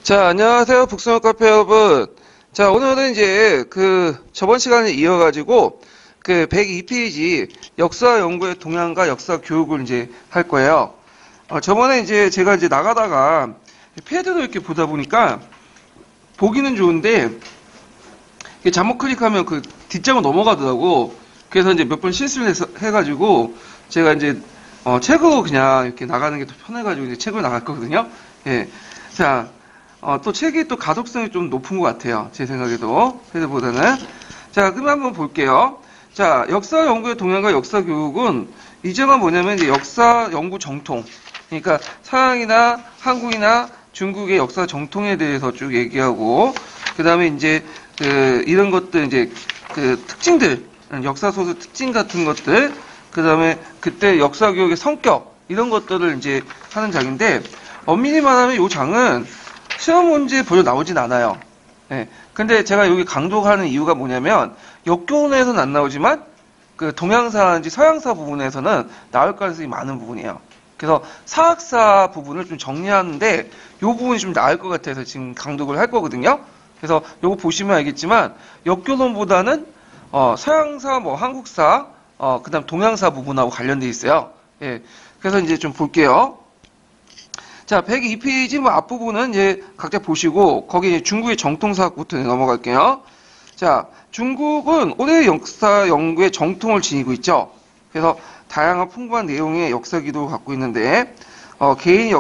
자, 안녕하세요. 북스노 카페 여러분. 자, 오늘은 이제 저번 시간에 이어가지고 102페이지 역사 연구의 동향과 역사 교육을 이제 할 거예요. 저번에 이제 제가 이제 나가다가 패드로 이렇게 보다 보니까 보기는 좋은데 이게 잘못 클릭하면 그 뒷장으로 넘어가더라고. 그래서 이제 몇 번 실수를 해가지고 제가 이제 책으로 그냥 이렇게 나가는 게 더 편해가지고 이제 책으로 나갈 거거든요. 예. 자, 또 책이 또 가독성이 좀 높은 것 같아요. 제 생각에도. 패드보다는. 자, 그럼 한번 볼게요. 자, 역사 연구의 동향과 역사 교육은 이제가 뭐냐면 이제 역사 연구 정통. 그러니까 서양이나 한국이나 중국의 역사 정통에 대해서 쭉 얘기하고, 그 다음에 이제 이런 것들 이제 특징들, 역사 소설 특징 같은 것들, 그 다음에 그때 역사 교육의 성격 이런 것들을 이제 하는 장인데, 엄밀히 말하면 이 장은 시험 문제에 별로 나오진 않아요. 예. 근데 제가 여기 강조하는 이유가 뭐냐면 역교훈에서는 안 나오지만 동양사인지 서양사 부분에서는 나올 가능성이 많은 부분이에요. 그래서 사학사 부분을 좀 정리하는데 이 부분이 좀 나을 것 같아서 지금 강독을 할 거거든요. 그래서 요거 보시면 알겠지만 역교론보다는 서양사, 뭐 한국사, 그다음 동양사 부분하고 관련돼 있어요. 예. 그래서 이제 좀 볼게요. 자, 102페이지 뭐 앞부분은 이제 각자 보시고 거기 중국의 정통사학부터 넘어갈게요. 자, 중국은 오래 역사 연구의 정통을 지니고 있죠. 그래서 다양한 풍부한 내용의 역사 기록을 갖고 있는데 개인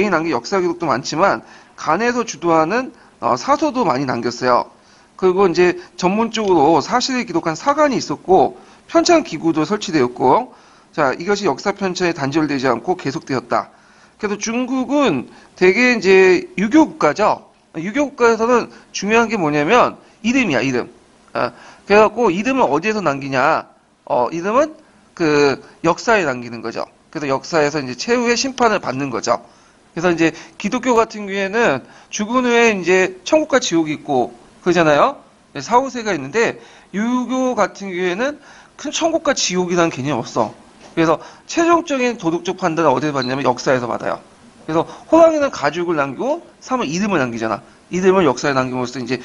남긴 역사 기록도 많지만 간에서 주도하는 사서도 많이 남겼어요. 그리고 이제 전문적으로 사실을 기록한 사관이 있었고 편찬 기구도 설치되었고, 자, 이것이 역사 편찬에 단절되지 않고 계속되었다. 그래서 중국은 되게 이제 유교 국가죠. 유교 국가에서는 중요한 게 뭐냐면 이름이야, 이름. 그래갖고 이름을 어디에서 남기냐? 이름은 역사에 남기는 거죠. 그래서 역사에서 이제 최후의 심판을 받는 거죠. 그래서 이제 기독교 같은 경우에는 죽은 후에 이제 천국과 지옥이 있고 그러잖아요. 사후세가 있는데 유교 같은 경우에는 큰 천국과 지옥이라는 개념이 없어. 그래서 최종적인 도덕적 판단을 어디서 받냐면 역사에서 받아요. 그래서 호랑이는 가죽을 남기고 사람은 이름을 남기잖아. 이름을 역사에 남김으로써 이제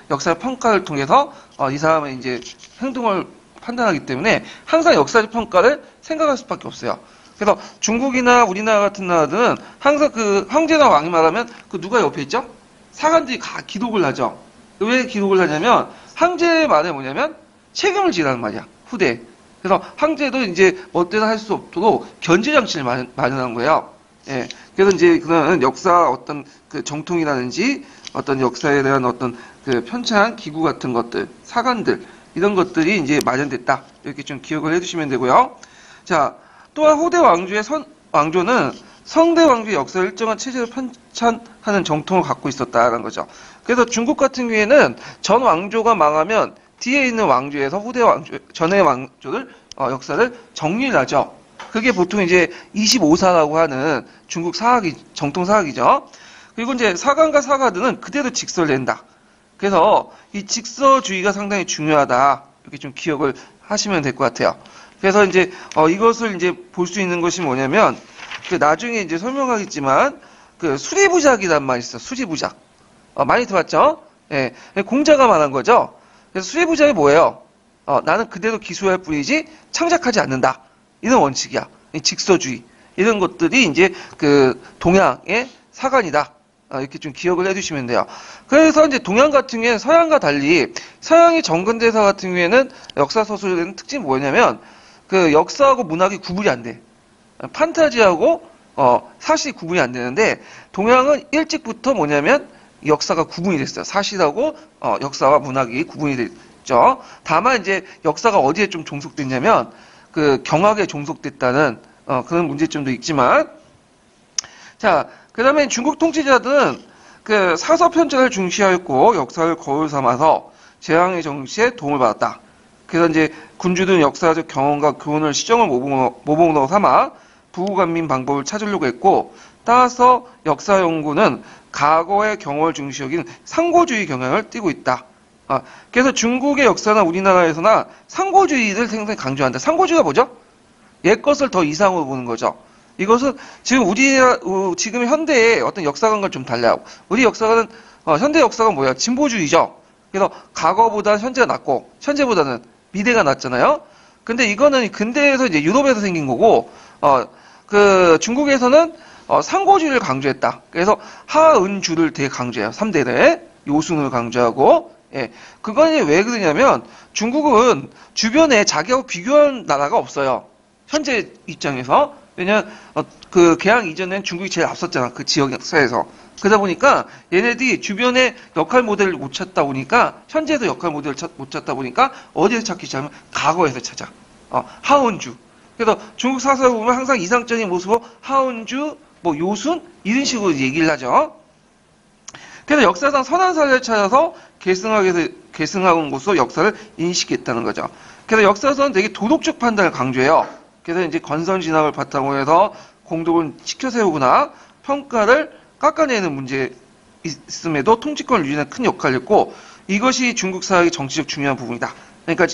역사의 평가를 통해서 이 사람의 이제 행동을 판단하기 때문에 항상 역사적 평가를 생각할 수밖에 없어요. 그래서 중국이나 우리나라 같은 나라들은 항상 황제나 왕이 말하면 누가 옆에 있죠? 사관들이 기록을 하죠. 왜 기록을 하냐면 황제의 말에 뭐냐면 책임을 지라는 말이야. 후대에. 그래서 황제도 이제 멋대로 할 수 없도록 견제 장치를 마련한 거예요. 예. 그래서 이제 그런 역사 어떤 정통이라든지 어떤 역사에 대한 어떤 편찬 기구 같은 것들, 사관들 이런 것들이 이제 마련됐다. 이렇게 좀 기억을 해두시면 되고요. 자, 또한 후대 왕조의 왕조는 성대 왕조의 역사를 일정한 체제로 편찬하는 정통을 갖고 있었다는 거죠. 그래서 중국 같은 경우에는 전 왕조가 망하면 뒤에 있는 왕조에서 후대 왕조, 전의 왕조를, 역사를 정리를 하죠. 그게 보통 이제 25사라고 하는 중국 정통 사학이죠. 그리고 이제 사관과 사가들은 그대로 직서를 낸다. 그래서 이 직서주의가 상당히 중요하다. 이렇게 좀 기억을 하시면 될 것 같아요. 그래서 이제, 이것을 이제 볼 수 있는 것이 뭐냐면, 나중에 이제 설명하겠지만, 수리부작이란 말이 있어. 수리부작. 많이 들어봤죠? 예. 공자가 말한 거죠. 그래서 수리부작이 뭐예요? 나는 그대로 기술할 뿐이지 창작하지 않는다. 이런 원칙이야. 직서주의. 이런 것들이 이제 동양의 사관이다. 이렇게 좀 기억을 해두시면 돼요. 그래서 이제 동양 같은 경우에는 서양과 달리 서양의 정근대사 같은 경우에는 역사 서술의 특징이 뭐냐면 역사하고 문학이 구분이 안 돼. 판타지하고 사실이 구분이 안 되는데 동양은 일찍부터 뭐냐면 역사가 구분이 됐어요. 사실하고 역사와 문학이 구분이 됐죠. 다만 이제 역사가 어디에 좀 종속됐냐면 경학에 종속됐다는 그런 문제점도 있지만, 자, 그다음에 중국 통치자들은 사서 편찬을 중시하였고 역사를 거울 삼아서 제왕의 정치에 도움을 받았다. 그래서 이제 군주들은 역사적 경험과 교훈을 시정을 모범으로 삼아 부후관민 방법을 찾으려고 했고, 따라서 역사 연구는 과거의 경험을 중시 여기는 상고주의 경향을 띠고 있다. 그래서 중국의 역사나 우리나라에서나 상고주의를 상당히 강조한다. 상고주의가 뭐죠? 옛 것을 더 이상으로 보는 거죠. 이것은 지금 지금 현대의 어떤 역사관과 좀 달라요. 우리 역사관은, 현대 역사가 뭐야? 진보주의죠. 그래서 과거보다 현재가 낫고, 현재보다는 미래가 낫잖아요. 근데 이거는 근대에서 이제 유럽에서 생긴 거고, 중국에서는, 상고주의를 강조했다. 그래서 하은주를 되게 강조해요. 3대를. 요순을 강조하고, 예. 그건 왜 그러냐면, 중국은 주변에 자기하고 비교한 나라가 없어요. 현재 입장에서. 왜냐면, 개항 이전엔 중국이 제일 앞섰잖아. 그 지역 역사에서. 그러다 보니까 얘네들이 주변에 역할 모델을 못 찾다 보니까, 현재도 역할 모델을 못 찾다 보니까, 어디에서 찾기 시작하면 과거에서 찾아. 하은주. 그래서 중국 사서에 보면 항상 이상적인 모습으로 하은주, 뭐 요순 이런 식으로 얘기를 하죠. 그래서 역사상 선한 사례를 찾아서 계승하는 것으로 역사를 인식했다는 거죠. 그래서 역사에서는 되게 도덕적 판단을 강조해요. 그래서 이제 건선진학을 바탕으로 해서 공덕을 지켜 세우거나 평가를 깎아내는 문제 있음에도 통치권을 유지하는 큰 역할을 했고, 이것이 중국 사회의 정치적 중요한 부분이다. 그러니까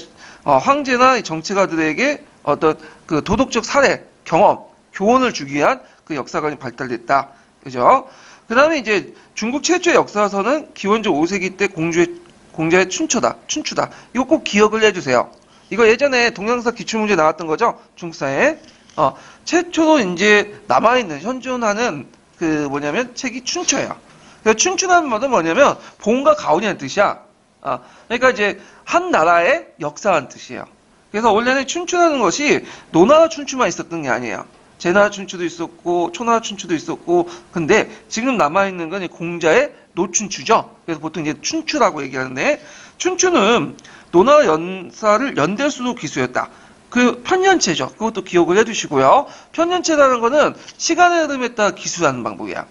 황제나 정치가들에게 어떤 그 도덕적 사례, 경험, 교훈을 주기 위한 그 역사관이 발달됐다. 그죠? 그 다음에 이제 중국 최초의 역사서는 기원전 5세기 때 공자의 춘추다. 이거 꼭 기억을 해주세요. 이거 예전에 동양사 기출문제 나왔던 거죠? 중국사에. 최초로 이제 남아있는, 현존하는 책이 춘추예요. 그래서 춘추라는 말은 뭐냐면, 봉과 가온이라는 뜻이야. 그러니까 이제 한 나라의 역사라는 뜻이에요. 그래서 원래는 춘추라는 것이 노나라 춘추만 있었던 게 아니에요. 제나라 춘추도 있었고, 초나라 춘추도 있었고, 근데 지금 남아있는 건 공자의 노춘추죠. 그래서 보통 이제 춘추라고 얘기하는데, 춘추는 노나라 연사를 연대수로 기수했다. 그 편년체죠. 그것도 기억을 해두시고요. 편년체라는 거는 시간의 흐름에 따라 기수하는 방법이야.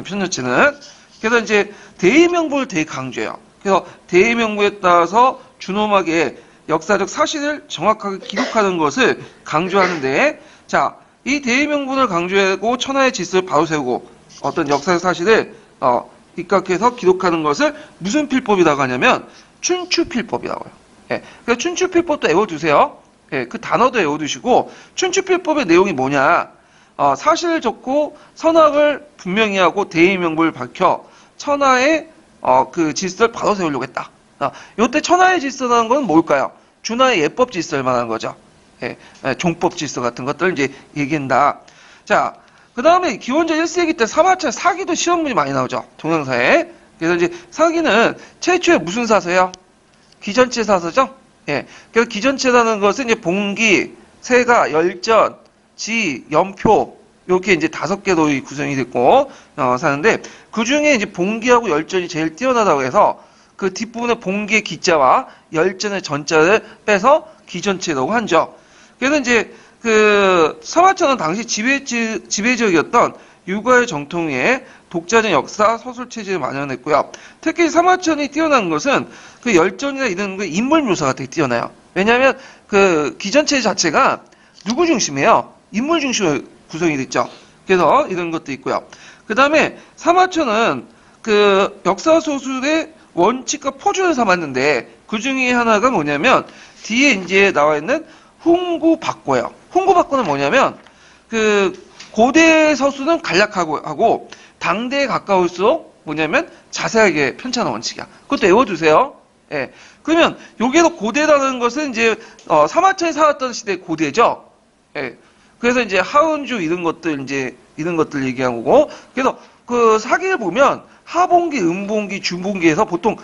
편년체는. 그래서 이제 대의명부를 되게 강조해요. 그래서 대의명부에 따라서 준엄하게 역사적 사실을 정확하게 기록하는 것을 강조하는데, 자, 이 대의명분을 강조하고 천하의 질서를 바로 세우고 어떤 역사적 사실을 입각해서 기록하는 것을 무슨 필법이라고 하냐면 춘추필법이라고 해요. 예, 그래서 춘추필법도 외워두세요. 예, 그 단어도 외워두시고, 춘추필법의 내용이 뭐냐? 사실을 적고 선악을 분명히 하고 대의명분을 밝혀 천하의 그 질서를 바로 세우려고 했다. 요때 천하의 질서라는 건 뭘까요? 준하의 예법 질서를 말하는 거죠. 예, 종법 질서 같은 것들을 이제 얘기한다. 자, 그 다음에 기원전 1세기 때 사마천 사기도 시험문이 많이 나오죠. 동양사에. 그래서 이제 사기는 최초의 무슨 사서예요? 기전체 사서죠? 예. 그래서 기전체라는 것은 이제 봉기, 세가, 열전, 지, 연표, 이렇게 이제 5개로 구성이 됐고, 사는데, 그 중에 이제 봉기하고 열전이 제일 뛰어나다고 해서, 그 뒷부분에 봉기의 기자와 열전의 전자를 빼서 기전체라고 하죠. 그래서 이제 사마천은 당시 지배적이었던 유가의 정통위에 독자적 역사 서술 체제를 마련했고요. 특히 사마천이 뛰어난 것은 그 열전이나 이런 그 인물 묘사가 되게 뛰어나요. 왜냐하면 그 기전체 자체가 누구 중심이에요? 인물 중심으로 구성이 됐죠. 그래서 이런 것도 있고요. 그 다음에 사마천은 그 역사 소술의 원칙과 표준을 삼았는데, 그 중에 하나가 뭐냐면 뒤에 이제 나와 있는 훈구박고예요. 훈구박고는 뭐냐면 그 고대 서술은 간략하고 당대에 가까울수록 뭐냐면 자세하게 편찬하는 원칙이야. 그것도 외워두세요. 예. 그러면 여기에서 고대라는 것은 이제 사마천이 살았던 시대 고대죠. 예. 그래서 이제 하은주 이런 것들 얘기한 거고. 그래서 그 사기를 보면 하봉기, 음봉기, 중봉기에서 보통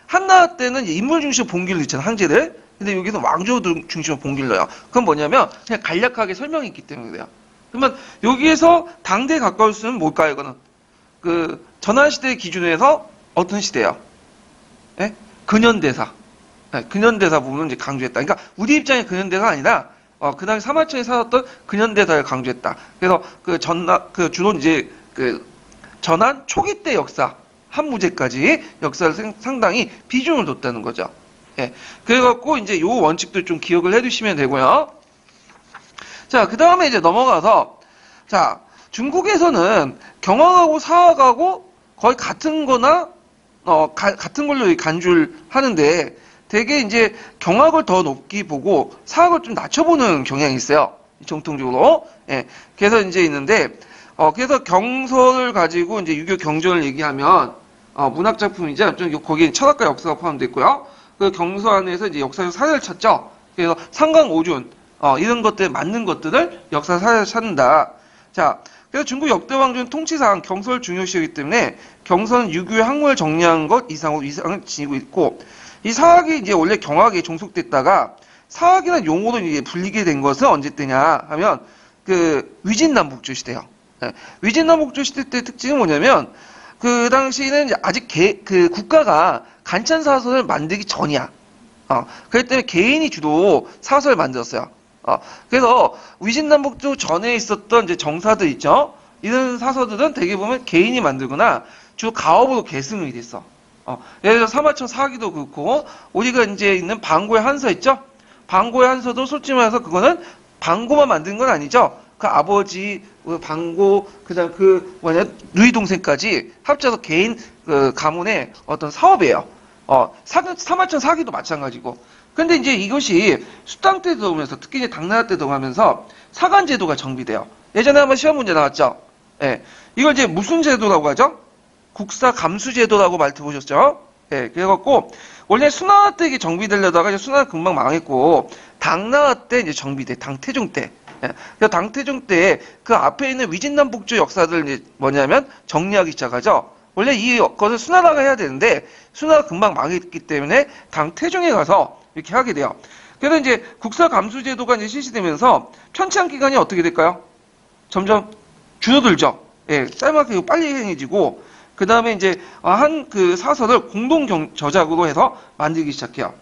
한나라 때는 인물 중심 봉기를 넣잖아, 항제를. 근데 여기서 왕조 중심으로 봉기를 넣어요. 그건 뭐냐면 그냥 간략하게 설명이 있기 때문에 그래요. 그러면 여기에서 당대에 가까울 수는 뭘까요? 이거는 그 전환시대 기준에서 어떤 시대예요? 예? 근현대사. 예, 근현대사 부분을 이제 강조했다. 그러니까 우리 입장의 근현대사가 아니라 그 당시 사마천이 살았던 근현대사를 강조했다. 그래서 주로 이제 전환 초기 때 역사 한무제까지 역사를 상당히 비중을 뒀다는 거죠. 예. 그래갖고 이제 요 원칙도 좀 기억을 해두시면 되고요. 자, 그 다음에 이제 넘어가서, 자, 중국에서는 경악하고 사학하고 거의 같은 거나, 같은 걸로 간주를 하는데, 되게 이제 경악을 더 높게 보고 사학을 좀 낮춰보는 경향이 있어요. 정통적으로. 예. 그래서 이제 있는데, 그래서 경서를 가지고 이제 유교 경전을 얘기하면, 문학 작품이죠. 좀 거기에 철학과 역사가 포함되어 있고요. 그 경서 안에서 이제 역사적 사례를 찾죠. 그래서 상강오준, 이런 것들, 맞는 것들을 역사 사례를 찾는다. 자, 그래서 중국 역대 왕조는 통치상 경서를 중요시하기 때문에 경서는 유교의 학문을 정리한 것 이상으로 위상을 지니고 있고, 이 사학이 이제 원래 경학에 종속됐다가 사학이라는 용어로 이제 불리게 된 것은 언제 때냐 하면 그 위진남북조 시대요. 예, 위진남북조 시대 때 특징은 뭐냐면 그 당시에는 아직 그 국가가 간찬 사설을 만들기 전이야. 그렇기 때문에 개인이 주로 사설을 만들었어요. 그래서 위진남북조 전에 있었던 이제 정사들 있죠. 이런 사서들은 대개 보면 개인이 만들거나 주로 가업으로 계승이 됐어. 예를 들어 사마천 사기도 그렇고 우리가 이제 있는 방고의 한서 있죠. 방고의 한서도 솔직히 말해서 그거는 방고만 만든 건 아니죠. 그 아버지, 방고, 그다음 누이 동생까지 합쳐서 개인 그 가문의 어떤 사업이에요. 사마천 사기도 마찬가지고. 근데 이제 이것이 수당 때 들어오면서 특히 이제 당나라 때 들어가면서 사관 제도가 정비돼요. 예전에 한번 시험 문제 나왔죠. 예. 이걸 이제 무슨 제도라고 하죠? 국사 감수 제도라고 말 들어보셨죠? 예. 그래갖고 원래 수나라 때 이게 정비되려다가 이제 수나라 금방 망했고 당나라 때 이제 정비돼. 당태종 때. 예. 그래서 당태종 때 그 앞에 있는 위진남북조 역사들 이제 뭐냐면 정리하기 시작하죠. 원래 이것을 수나라가 해야 되는데 수나라 금방 망했기 때문에 당태종에 가서 이렇게 하게 돼요. 그래서 이제 국사 감수 제도가 이제 실시되면서 편찬 기간이 어떻게 될까요? 점점 줄어들죠. 예, 짤막하게 빨리 행해지고 그 다음에 이제 한 그 사설을 공동 저작으로 해서 만들기 시작해요.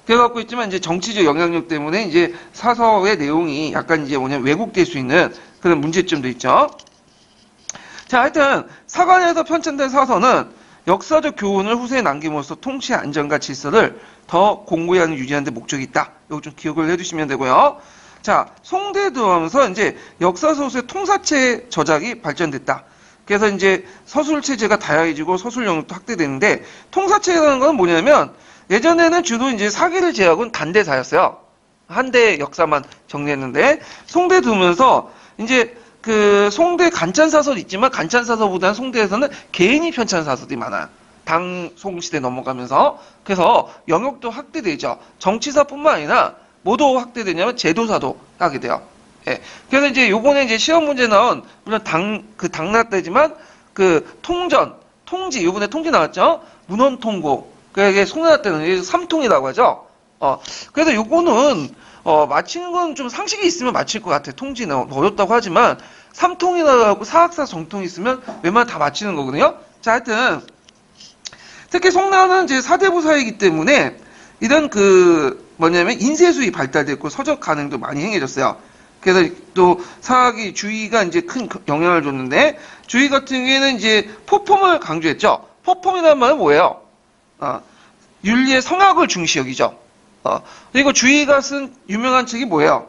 그래갖고 있지만 이제 정치적 영향력 때문에 이제 사설의 내용이 약간 이제 왜곡될 수 있는 그런 문제점도 있죠. 자, 하여튼 사관에서 편찬된 사서는 역사적 교훈을 후세에 남김으로써 통치의 안정과 질서를 더 공고히 하는 유지하는 데 목적이 있다. 이거 좀 기억을 해두시면 되고요. 자, 송대에 들어가면서 이제 역사소설의 통사체 저작이 발전됐다. 그래서 이제 서술 체제가 다양해지고 서술 영역도 확대되는데 통사체라는 건 뭐냐면 예전에는 주로 이제 사기를 제외하고는 단대사였어요. 한 대 역사만 정리했는데 송대 두면서 이제 그 송대 간찬사설 있지만 간찬사설보다는 송대에서는 개인이 편찬 사설이 많아요. 당송시대 넘어가면서 그래서 영역도 확대되죠. 정치사뿐만 아니라 뭐도 확대되냐면 제도사도 하게 돼요. 예. 그래서 이제 요번에 이제 시험 문제 나온 물론 당나라 때지만 그 통전, 통지 요번에 통지 나왔죠. 문헌통고 그게 송나라 때는 삼통이라고 하죠. 그래서 요거는 맞히는 건 좀 상식이 있으면 맞힐 것 같아. 통지는 어렵다고 하지만 삼통이라고 사학사 정통이 있으면 웬만하면 다 맞히는 거거든요. 자, 하여튼 특히 송나라는 이제 사대부사이기 때문에 이런 뭐냐면 인쇄술이 발달됐고 서적 간행도 많이 행해졌어요. 그래서 또 사학이 주의가 이제 큰 영향을 줬는데 주의 같은 경우에는 이제 포폼을 강조했죠. 포폼이라는 말은 뭐예요? 윤리의 성학을 중시 여기죠. 그리고 주의가 쓴 유명한 책이 뭐예요?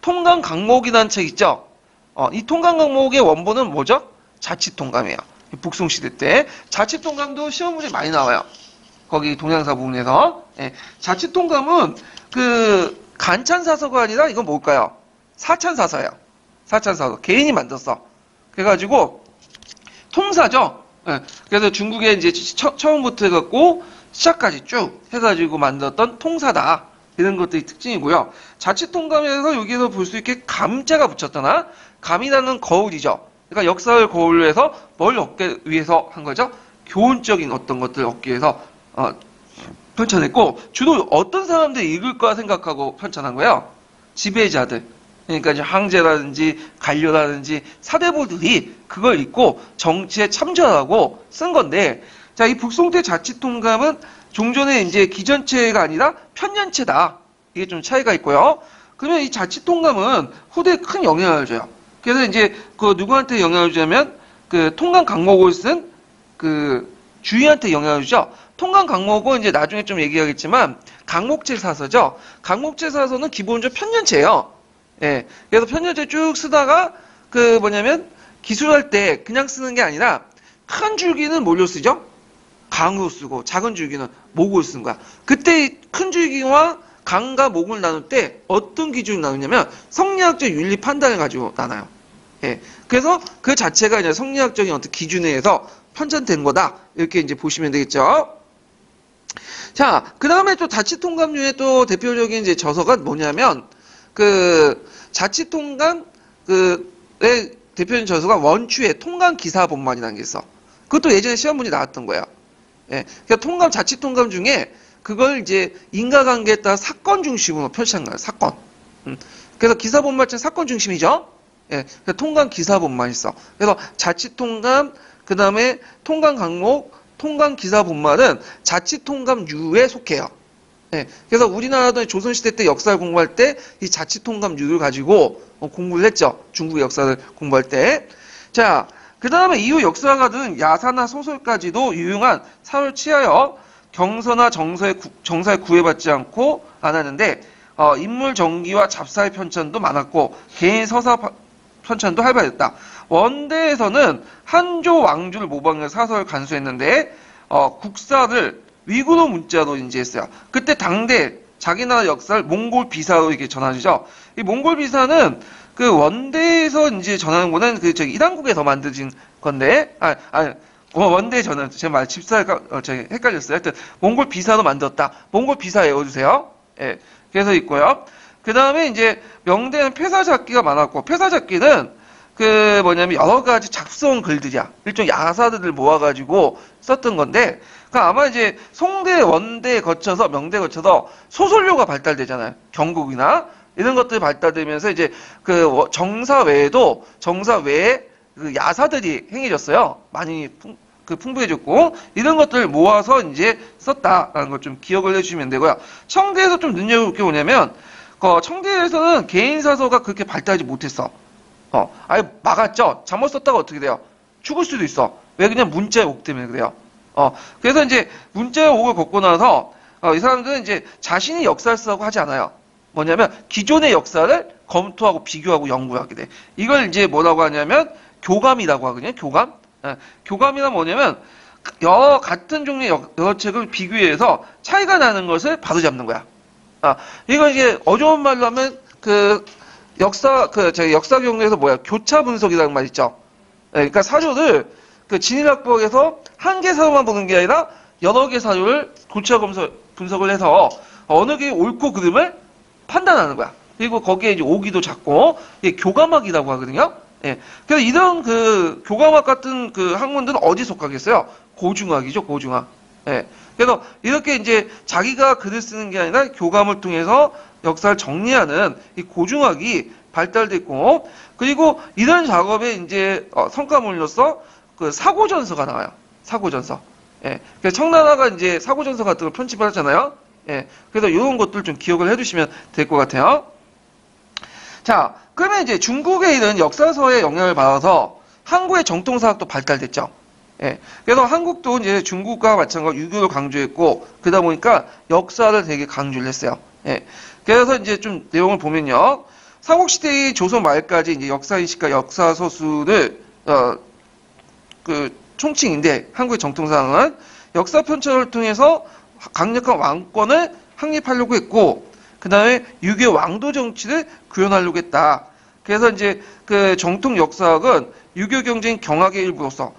통강강목이라는 책 있죠. 이 통강강목의 원본은 뭐죠? 자치통감이에요. 북송시대 때 자치통감도 시험 문제 많이 나와요. 거기 동양사 부분에서. 예. 자치통감은 그 간찬사서가 아니라 이건 뭘까요? 사찬사서예요. 사찬사서. 개인이 만들었어. 그래가지고 통사죠. 예. 그래서 중국에 이제 처음부터 해갖고 시작까지 쭉 해가지고 만들었던 통사다. 이런 것들이 특징이고요. 자치통감에서 여기서 볼 수 있게 감자가 붙였잖아. 감이라는 거울이죠. 그러니까 역사를 거울로 해서 뭘 얻기 위해서 한 거죠? 교훈적인 어떤 것들을 얻기 위해서 편찬했고 주로 어떤 사람들이 읽을까 생각하고 편찬한 거예요? 지배자들. 그러니까 이제 황제라든지 관료라든지 사대부들이 그걸 읽고 정치에 참전하고 쓴 건데 자, 이 북송태 자치통감은 종전의 이제 기전체가 아니라 편년체다. 이게 좀 차이가 있고요. 그러면 이 자치통감은 후대에 큰 영향을 줘요. 그래서 이제 그 누구한테 영향을 주냐면 그 통강 강목을 쓴 그 주의한테 영향을 주죠. 통강 강목은 이제 나중에 좀 얘기하겠지만 강목체 사서죠. 강목체 사서는 기본적으로 편년체예요. 예. 그래서 편년체 쭉 쓰다가 그 뭐냐면 기술할 때 그냥 쓰는 게 아니라 큰 줄기는 뭘로 쓰죠? 강으로 쓰고 작은 줄기는 목으로 쓴 거야. 그때 큰 줄기와 강과 목을 나눌 때 어떤 기준을 나누냐면 성리학적 윤리 판단을 가지고 나눠요. 예. 그래서 그 자체가 이제 성리학적인 어떤 기준에 의해서 편찬된 거다. 이렇게 이제 보시면 되겠죠. 자, 그 다음에 또 자치통감류의 또 대표적인 이제 저서가 뭐냐면, 그, 자치통감, 의 대표적인 저서가 원추의 통감기사본만이라는 게 있어. 그것도 예전에 시험 문제 나왔던 거예요. 예. 그러니까 자치통감 중에 그걸 이제 인과관계에 따라 사건 중심으로 표시한 거예요. 사건. 그래서 기사본말은 사건 중심이죠. 예. 통감기사본만 있어. 그래서 자치통감, 그 다음에 통감강목, 통감기사본말은 자치통감류에 속해요. 예, 그래서 우리나라도 조선시대 때 역사를 공부할 때 이 자치통감류를 가지고 공부를 했죠. 중국의 역사를 공부할 때. 자, 그 다음에 이후 역사가는 야사나 소설까지도 유용한 사를 취하여 경서나 정사에 구애받지 않고 안 하는데 인물 정기와 잡사의 편찬도 많았고 개인 서사 편찬도 활발했다. 원대에서는 한조 왕조를 모방해서 사설을 간수했는데 국사를 위구르 문자로 인지했어요. 그때 당대 자기 나라 역사를 몽골 비사로 이렇게 전하시죠. 이 몽골 비사는 그 원대에서 이제 전하는 거는 그 저기 이란국에서 만드진 건데, 원대 저는 제 말 저기 헷갈렸어요. 하여튼 몽골 비사로 만들었다. 몽골 비사 외워주세요. 예, 그래서 있고요. 그 다음에 이제 명대는 폐사잡기가 많았고, 폐사잡기는 그 뭐냐면 여러 가지 작성 글들이야. 일종 야사들을 모아가지고 썼던 건데, 그 아마 이제 송대, 원대 거쳐서 명대 거쳐서 소설료가 발달되잖아요. 경국이나 이런 것들이 발달되면서 이제 그 정사 외에 그 야사들이 행해졌어요. 많이 풍부해졌고 이런 것들을 모아서 이제 썼다라는 걸 좀 기억을 해주시면 되고요. 청대에서 좀 눈여겨볼 게 뭐냐면 청대에서는 개인 사서가 그렇게 발달하지 못했어. 아예 막았죠. 잘못 썼다가 어떻게 돼요? 죽을 수도 있어. 왜 그냥 문자의 옥 때문에 그래요. 그래서 이제 문자의 옥을 걷고 나서 이 사람들은 이제 자신이 역사를 쓰라고 하지 않아요. 뭐냐면 기존의 역사를 검토하고 비교하고 연구하게 돼. 이걸 이제 뭐라고 하냐면 교감이라고 하거든요. 교감. 교감이란 뭐냐면 여러 같은 종류의 여러 책을 비교해서 차이가 나는 것을 바로잡는 거야. 이거 이제 어려운 말로 하면 역사 경로에서 교차 분석이라는 말 있죠. 그러니까 사료를 진일학부학에서 한 개 사료만 보는 게 아니라 여러 개 사료를 교차 분석을 해서 어느 게 옳고 그름을 판단하는 거야. 그리고 거기에 이제 오기도 작고 이게 교감학이라고 하거든요. 예. 그래서 이런 교감학 같은 학문들은 어디 속하겠어요? 고중학이죠, 고중학. 예. 그래서 이렇게 이제 자기가 글을 쓰는 게 아니라 교감을 통해서 역사를 정리하는 이 고중학이 발달됐고, 그리고 이런 작업에 이제 성과물로서 사고전서가 나와요. 사고전서. 예. 그래서 청나라가 이제 사고전서 같은 걸 편집을 하잖아요. 예. 그래서 이런 것들 좀 기억을 해두시면 될 것 같아요. 자, 그러면 이제 중국에 있는 역사서의 영향을 받아서 한국의 정통사학도 발달됐죠. 예. 그래서 한국도 이제 중국과 마찬가지로 유교를 강조했고, 그러다 보니까 역사를 되게 강조를 했어요. 예. 그래서 이제 좀 내용을 보면요. 삼국시대의 조선 말까지 이제 역사인식과 역사서술을, 총칭인데, 한국의 정통사학은 역사 편찬을 통해서 강력한 왕권을 확립하려고 했고, 그 다음에 유교 왕도 정치를 구현하려고 했다. 그래서 이제 정통 역사학은 유교 경쟁 경학의 일부로서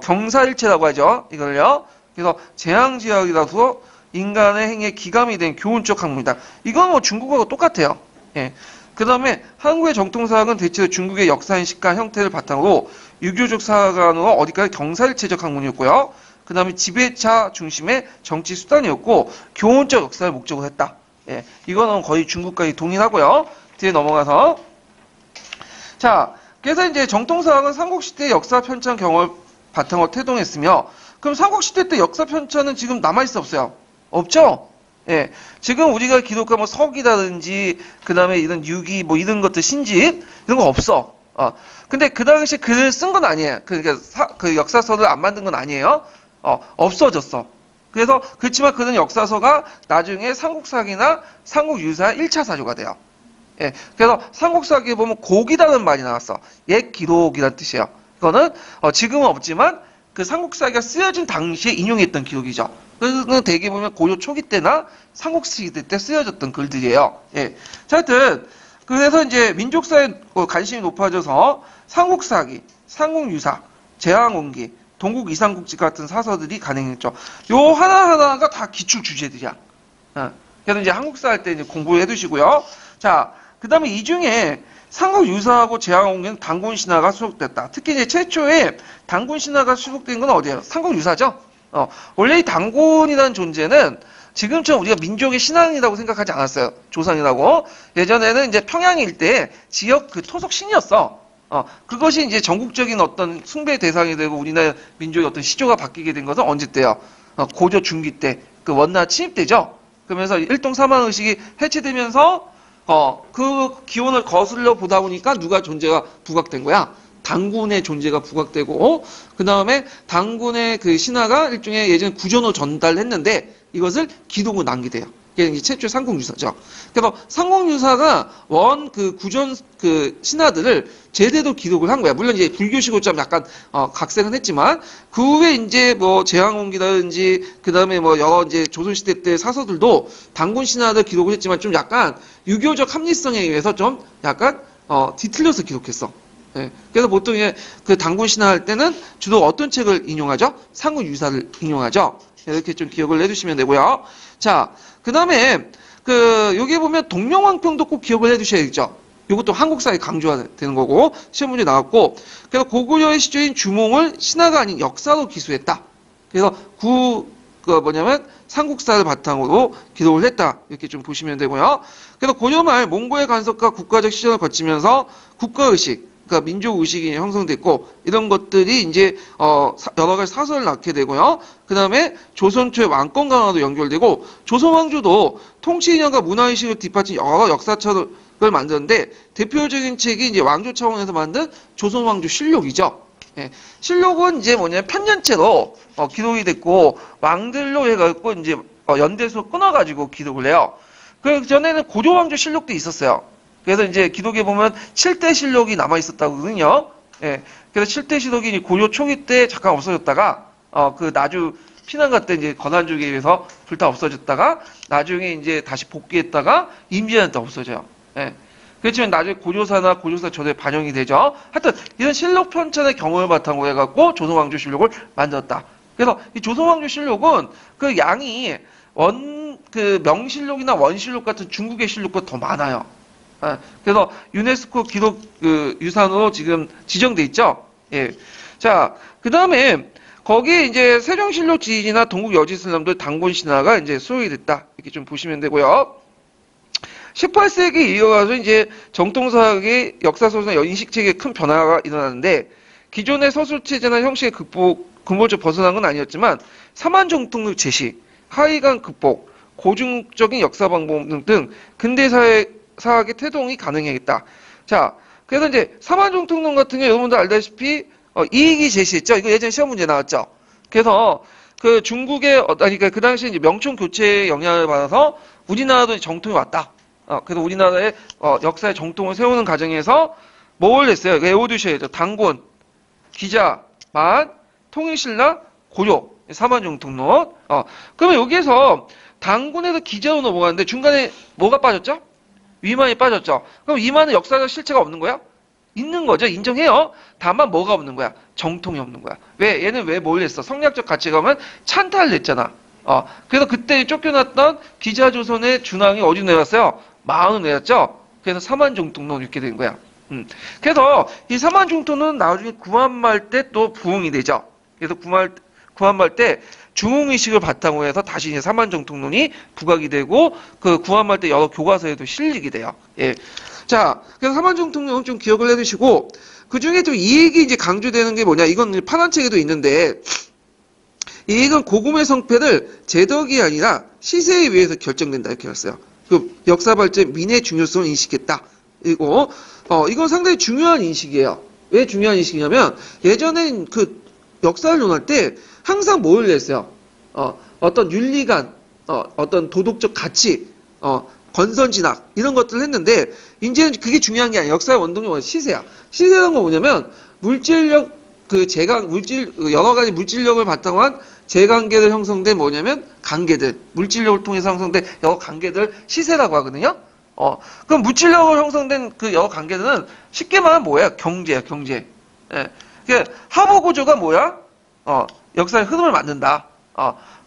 경사일체라고 하죠. 이걸요. 그래서 재앙지학이라서 인간의 행위에 기감이 된 교훈적 학문이다. 이건 뭐 중국하고 똑같아요. 예. 그 다음에 한국의 정통사학은 대체로 중국의 역사인식과 형태를 바탕으로 유교적 사관으로 어디까지 경사일체적 학문이었고요. 그 다음에 지배차 중심의 정치 수단이었고 교훈적 역사를 목적으로 했다. 예. 이거는 거의 중국까지 동일하고요. 뒤에 넘어가서 자, 그래서 이제 정통사학은 삼국시대 역사 편찬 경험을 바탕으로 태동했으며, 그럼 삼국시대 때 역사 편찬은 지금 남아있어 없어요? 없죠? 예. 지금 우리가 기록한 뭐 서기라든지, 그 다음에 이런 유기, 뭐 이런 것들, 신집, 이런 거 없어. 근데 그 당시에 글을 쓴 건 아니에요. 그 역사서를 안 만든 건 아니에요. 없어졌어. 그래서, 그렇지만 그런 역사서가 나중에 삼국사기나 삼국유사의 1차 사료가 돼요. 예. 그래서 삼국사기에 보면 곡이라는 말이 나왔어. 옛 기록이란 뜻이에요. 이거는 지금은 없지만 그 삼국사기가 쓰여진 당시에 인용했던 기록이죠. 그래서 대개 보면 고려 초기 때나 삼국시대 때 쓰여졌던 글들이에요. 예. 자, 하여튼 그래서 이제 민족사에 관심이 높아져서 삼국사기, 삼국유사, 제왕원기, 동국 이삼국지 같은 사서들이 가능했죠. 요 하나하나가 다 기출 주제들이야. 그래서 이제 한국사 할 때 이제 공부해 두시고요. 자, 그 다음에 이 중에 삼국유사하고 제왕원기는 단군신화가 수록됐다. 특히 이제 최초에 단군신화가 수록된 건 어디예요? 삼국유사죠? 원래 이 단군이라는 존재는 지금처럼 우리가 민족의 신앙이라고 생각하지 않았어요. 조상이라고. 예전에는 이제 평양 일대 지역 그 토속 신이었어. 그것이 이제 전국적인 어떤 숭배 대상이 되고 우리나라 민족의 어떤 시조가 바뀌게 된 것은 언제 때요? 고조 중기 때, 그 원나 침입 때죠. 그러면서 일동사망 의식이 해체되면서 그 기원을 거슬러 보다 보니까 누가 존재가 부각된 거야? 단군의 존재가 부각되고, 그 다음에 단군의 그 신화가 일종의 예전 구전으로 전달했는데, 이것을 기록으로 남기대요. 이게 이제 최초의 삼국유사죠. 그래서 삼국유사가 그 구전 그 신화들을 제대로 기록을 한 거야. 물론 이제 불교식으로 좀 약간 각색은 했지만 그 후에 이제 뭐 제왕홍기라든지 그 다음에 뭐 여러 이제 조선시대 때 사서들도 단군 신화들 기록을 했지만 좀 약간 유교적 합리성에 의해서 좀 약간 뒤틀려서 기록했어. 예. 그래서 보통 그 단군 신화 할 때는 주로 어떤 책을 인용하죠? 삼국유사를 인용하죠. 이렇게 좀 기억을 해두시면 되고요. 자, 그 다음에 여기 보면 동명왕평도 꼭 기억을 해두셔야겠죠. 이것도 한국사에 강조가 되는 거고 시험 문제 나왔고, 그래서 고구려의 시조인 주몽을 신화가 아닌 역사로 기수했다. 그래서 뭐냐면 삼국사를 바탕으로 기록을 했다. 이렇게 좀 보시면 되고요. 그래서 고려 말 몽고의 간섭과 국가적 시전을 거치면서 국가의식, 그러니까 민족의식이 형성됐고, 이런 것들이 이제, 여러 가지 사설을 낳게 되고요. 그 다음에 조선 초의 왕권 강화도 연결되고, 조선 왕조도 통치 이념과 문화의식을 뒷받친 여러 역사책을 만드는데, 대표적인 책이 이제 왕조 차원에서 만든 조선 왕조 실록이죠. 예. 실록은 이제 뭐냐면 편년체로, 기록이 됐고, 왕들로 해갖고 이제, 연대수로 끊어가지고 기록을 해요. 그 전에는 고조 왕조 실록도 있었어요. 그래서 이제 기록에 보면 7대 실록이 남아 있었다거든요. 예. 그래서 7대 실록이 고려 초기 때 잠깐 없어졌다가, 그 나주 피난가 때 이제 건한족에 의해서 불타 없어졌다가, 나중에 이제 다시 복귀했다가, 임진왜란 때 없어져요. 예. 그렇지만 나중에 고조사나 고조사 저도에 반영이 되죠. 하여튼, 이런 실록 편찬의 경험을 바탕으로 해갖고 조선왕조 실록을 만들었다. 그래서 이 조선왕조 실록은 그 양이 명실록이나 원실록 같은 중국의 실록보다 더 많아요. 그래서 유네스코 기록 유산으로 지금 지정돼 있죠. 예. 자, 그 다음에 거기에 이제 세종실록 지진이나 동국 여지슬람도 단군 신화가 이제 수록이 됐다. 이렇게 좀 보시면 되고요. 18세기 이어가서 이제 정통사학의 역사소설이나 인식체계에 큰 변화가 일어나는데, 기존의 서술체제나 형식의 근본적 벗어난 건 아니었지만 사만정통의 제시, 하위관 극복, 고증적인 역사 방법 등 근대사학의 태동이 가능했다. 자, 그래서 이제 사만정통론 같은 게 여러분들 알다시피 이익이 제시했죠. 이거 예전 시험 문제 나왔죠. 그래서 그 중국의 그러니까 그 당시에 이제 명청 교체의 영향을 받아서 우리나라도 정통이 왔다. 그래서 우리나라의 역사의 정통을 세우는 과정에서 뭘 했어요? 외워두셔야죠. 단군, 기자, 만, 통일신라, 고려, 사만정통론. 그러면 여기에서 단군에서 기자로 넘어가는데 중간에 뭐가 빠졌죠? 위만이 빠졌죠. 그럼 위만은 역사적 실체가 없는 거야? 있는 거죠. 인정해요. 다만 뭐가 없는 거야? 정통이 없는 거야. 왜? 얘는 왜 뭘 했어? 성리학적 가치관은 찬탈을 냈잖아. 그래서 그때 쫓겨났던 기자조선의 준왕이 어디 내렸어요? 마흔을 내렸죠. 그래서 사만정통론 이렇게 된 거야. 그래서 이 사만정통은 나중에 구한말 때 또 부흥이 되죠. 그래서 구한말 때 중흥의식을 바탕으로 해서 다시 이제 사만정통론이 부각이 되고, 그 구한말 때 여러 교과서에도 실리게 돼요. 예. 자, 그래서 사만정통론 좀 기억을 해두시고, 그 중에 좀 이익이 이제 강조되는 게 뭐냐, 이건 판한책에도 있는데, 이익은 고금의 성패를 제덕이 아니라 시세에 의해서 결정된다, 이렇게 했어요. 그 역사 발전 민의 중요성을 인식했다. 그리고 이건 상당히 중요한 인식이에요. 왜 중요한 인식이냐면, 예전엔 그 역사를 논할 때 항상 뭘 냈어요? 어떤 윤리관, 어떤 도덕적 가치, 건선진학, 이런 것들을 했는데, 이제는 그게 중요한 게 아니야. 역사의 원동력은 시세야. 시세라는 건 뭐냐면, 물질력, 여러 가지 물질력을 바탕으로 한 재관계들 형성된 뭐냐면 관계들, 물질력을 통해서 형성된 여러 관계들 시세라고 하거든요. 그럼 물질력으로 형성된 그 여러 관계들은 쉽게 말하면 뭐예요? 경제야, 경제. 예. 하부 구조가 뭐야? 역사의 흐름을 만든다.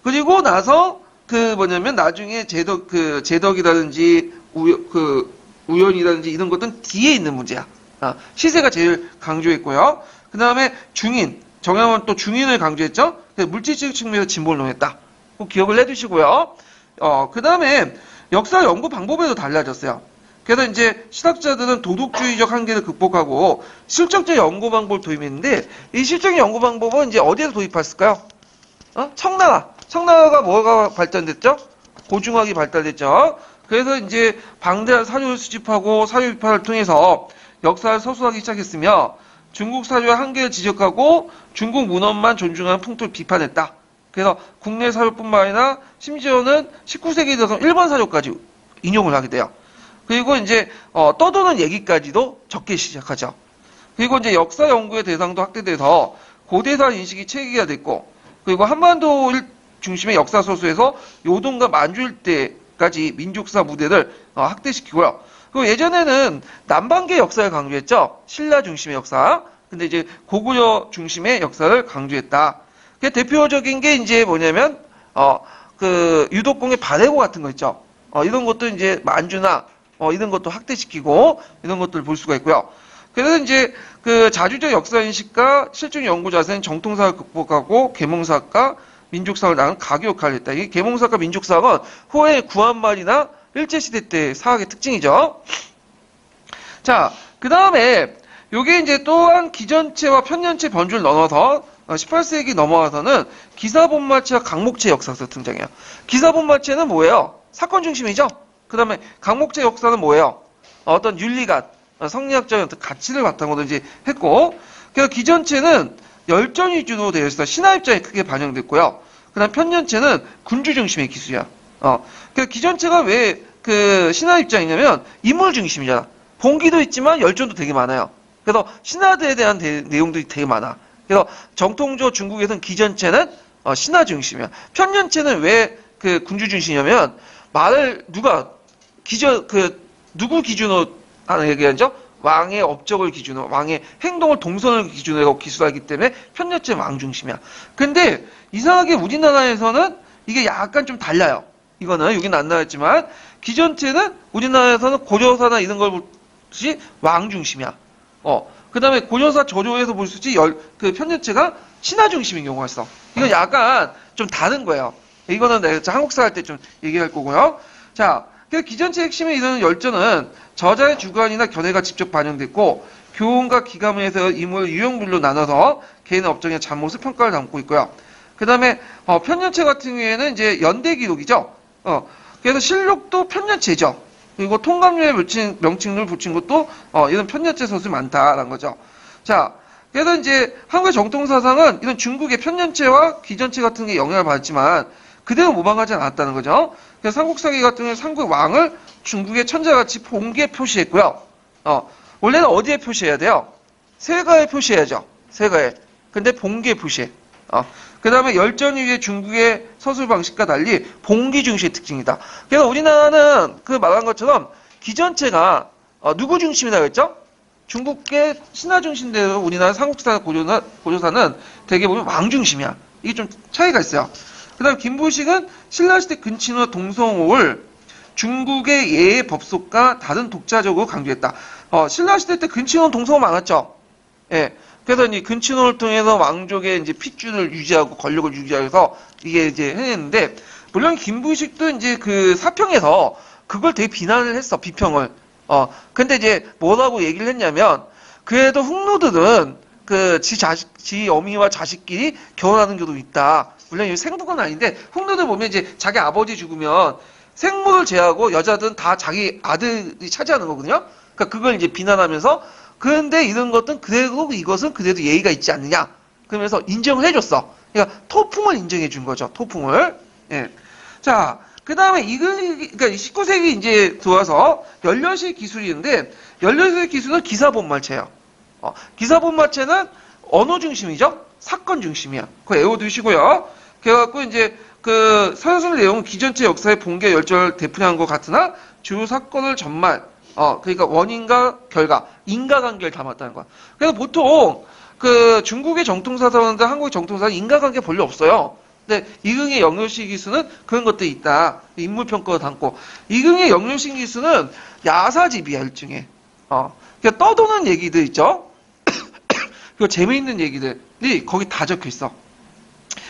그리고 나서 그 뭐냐면 나중에 제덕이라든지 우연이라든지 이런 것들은 뒤에 있는 문제야. 시세가 제일 강조했고요. 그 다음에 중인, 정형은 또 중인을 강조했죠. 물질적 측면에서 진보를 논했다. 꼭 기억을 해두시고요. 그 다음에 역사 연구 방법에도 달라졌어요. 그래서 이제 실학자들은 도덕주의적 한계를 극복하고 실적적 연구 방법을 도입했는데 이 실적적 연구 방법은 이제 어디에서 도입했을까요? 청나라가 뭐가 발전됐죠? 고중학이 발달됐죠. 그래서 이제 방대한 사료를 수집하고 사료 비판을 통해서 역사를 서술하기 시작했으며 중국 사료의 한계를 지적하고 중국 문헌만 존중하는 풍토를 비판했다. 그래서 국내 사료뿐만 아니라 심지어는 19세기에 들어서 일본 사료까지 인용을 하게 돼요. 그리고 이제 떠도는 얘기까지도 적기 시작하죠. 그리고 이제 역사 연구의 대상도 확대돼서 고대사 인식이 체계화됐고, 그리고 한반도 중심의 역사 소수에서 요동과 만주 일대까지 민족사 무대를 확대시키고요. 그리고 예전에는 남반계 역사를 강조했죠. 신라 중심의 역사. 근데 이제 고구려 중심의 역사를 강조했다. 그 대표적인 게 이제 뭐냐면 그 유독공의 발해고 같은 거 있죠. 이런 것도 이제 만주나 이런 것도 확대시키고 이런 것들을 볼 수가 있고요. 그래서 이제 그 자주적 역사 인식과 실존 연구 자세는 정통사를 극복하고 계몽사학과 민족사학을 나눈 가교 역할을 했다. 이 계몽사학과 민족사학은 후에 구한말이나 일제시대 때 사학의 특징이죠. 자, 그 다음에 요게 이제 또한 기전체와 편년체 변주를 넣어서 18세기 넘어와서는 기사본말체와 강목체 역사가 등장해요. 기사본말체는 뭐예요? 사건 중심이죠. 그 다음에 강목체 역사는 뭐예요? 어떤 윤리관, 성리학적 어떤 가치를 바탕으로 이제 했고, 그래서 기전체는 열전 위주로 되어 있어서 신화 입장이 크게 반영됐고요. 그 다음 편년체는 군주 중심의 기술이야. 그래서 기전체가 왜 그 신화 입장이냐면 인물 중심이잖아. 봉기도 있지만 열전도 되게 많아요. 그래서 신화들에 대한 내용들이 되게 많아. 그래서 정통적으로 중국에서는 기전체는 신화 중심이야. 편년체는 왜 그 군주 중심이냐면 말을 누구 기준으로 하는 얘기하죠? 왕의 업적을 기준으로, 왕의 행동을 동선을 기준으로 기술하기 때문에 편년체 왕 중심이야. 근데 이상하게 우리나라에서는 이게 약간 좀 달라요. 이거는 여기는 안 나왔지만 기전체는 우리나라에서는 고려사나 이런 걸 보시 왕 중심이야. 그 다음에 고려사 저조에서 볼 수 있지 그 편년체가 신화 중심인 경우가 있어. 이건 약간 좀 다른 거예요. 이거는 내가 한국사 할 때 좀 얘기할 거고요. 자, 그래서 기전체 핵심에 이르는 열전은 저자의 주관이나 견해가 직접 반영됐고 교훈과 기감에서 인물을 유형별로 나눠서 개인의 업적의 잘못을 평가를 담고 있고요. 그 다음에 편년체 같은 경우에는 이제 연대 기록이죠. 그래서 실록도 편년체죠. 그리고 통감료의 명칭을 붙인 것도 이런 편년체 서술이 많다라는 거죠. 자, 그래서 이제 한국의 정통사상은 이런 중국의 편년체와 기전체 같은 게 영향을 받았지만 그대로 모방하지 않았다는 거죠. 그래서 삼국사기 같은 경우는 삼국 왕을 중국의 천자같이 봉기에 표시했고요. 원래는 어디에 표시해야 돼요? 세가에 표시해야죠. 세가에. 근데 봉기에 표시해. 그 다음에 열전 이후의 중국의 서술 방식과 달리 봉기 중시의 특징이다. 그래서 우리나라는 그 말한 것처럼 기전체가 누구 중심이라고 했죠? 중국의 신화 중심대로 우리나라 삼국사 고조사는 대개 보면 왕 중심이야. 이게 좀 차이가 있어요. 그 다음 김부식은 신라시대 근친후 동성호를 중국의 예의 법속과 다른 독자적으로 강조했다. 신라시대 때 근친후 동성호 많았죠. 예. 그래서 이 근친호를 통해서 왕족의 이제 핏줄을 유지하고 권력을 유지해서 이게 이제 해냈는데, 물론 김부식도 이제 그 사평에서 그걸 되게 비난을 했어, 비평을. 근데 이제 뭐라고 얘기를 했냐면, 그래도 훅노들은 지 어미와 자식끼리 결혼하는 경우도 있다. 물론 이 생부는 아닌데, 훅노들 보면 이제 자기 아버지 죽으면 생모를 제하고 여자들은 다 자기 아들이 차지하는 거거든요. 그러니까 그걸 이제 비난하면서, 그런데 이런 것은 그래도 이것은 그래도 예의가 있지 않느냐. 그러면서 인정을 해줬어. 그러니까 토풍을 인정해 준 거죠. 토풍을. 예. 자, 그 다음에 그러니까 19세기 이제 들어와서 연려식 기술이 있는데, 연려식 기술은 기사본말체예요. 기사본말체는 언어 중심이죠. 사건 중심이야. 그거 외워두시고요. 그래갖고 이제 그 서술의 내용은 기전체 역사의 본계 열절 대표한 것 같으나 주요 사건을 전말, 그러니까 원인과 결과, 인과관계를 담았다는 거야. 그래서 보통 그 중국의 정통사서원들, 한국의 정통사서는 인과관계 별로 없어요. 근데 이응의 영효시 기수는 그런 것들이 있다. 인물평가도 담고. 이응의 영효시 기수는 야사집이야, 일종의. 그러니까 떠도는 얘기들 있죠? 그 재미있는 얘기들이 거기 다 적혀 있어.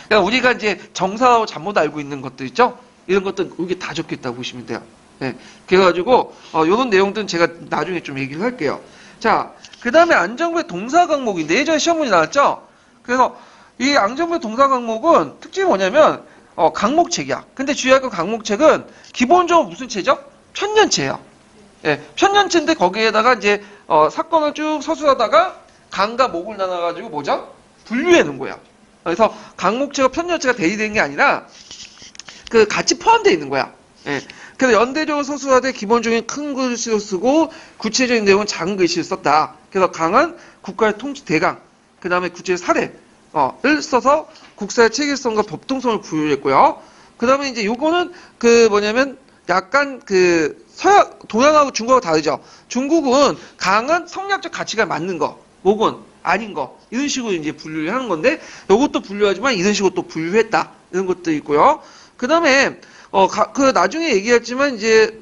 그러니까 우리가 이제 정사하고 잘못 알고 있는 것들 있죠? 이런 것들 여기 다 적혀 있다고 보시면 돼요. 네. 그래가지고, 요런 내용들은 제가 나중에 좀 얘기를 할게요. 자, 그 다음에 안정부의 동사 강목인데 예전에 시험 문제 나왔죠? 그래서 이 안정부의 동사 강목은 특징이 뭐냐면, 강목책이야. 근데 주의할 건 강목책은 기본적으로 무슨 체죠? 편년체예요. 예, 편년체인데 거기에다가 이제, 사건을 쭉 서술하다가 강과 목을 나눠가지고 뭐죠? 분류해 놓은 거야. 그래서 강목체가 편년체가 대리되는 게 아니라 그 같이 포함되어 있는 거야. 예. 그래서 연대적으로 서술하되 기본적인 큰 글씨로 쓰고 구체적인 내용은 작은 글씨로 썼다. 그래서 강은 국가의 통치 대강, 그 다음에 구체적 사례를 써서 국사의 체계성과 법통성을 부여했고요. 그 다음에 이제 요거는 그 뭐냐면 약간 그 동양하고 중국하고 다르죠. 중국은 강은 성리학적 가치가 맞는 거, 목은 아닌 거, 이런 식으로 이제 분류를 하는 건데, 요것도 분류하지만 이런 식으로 또 분류했다. 이런 것도 있고요. 그 다음에, 그 나중에 얘기했지만 이제,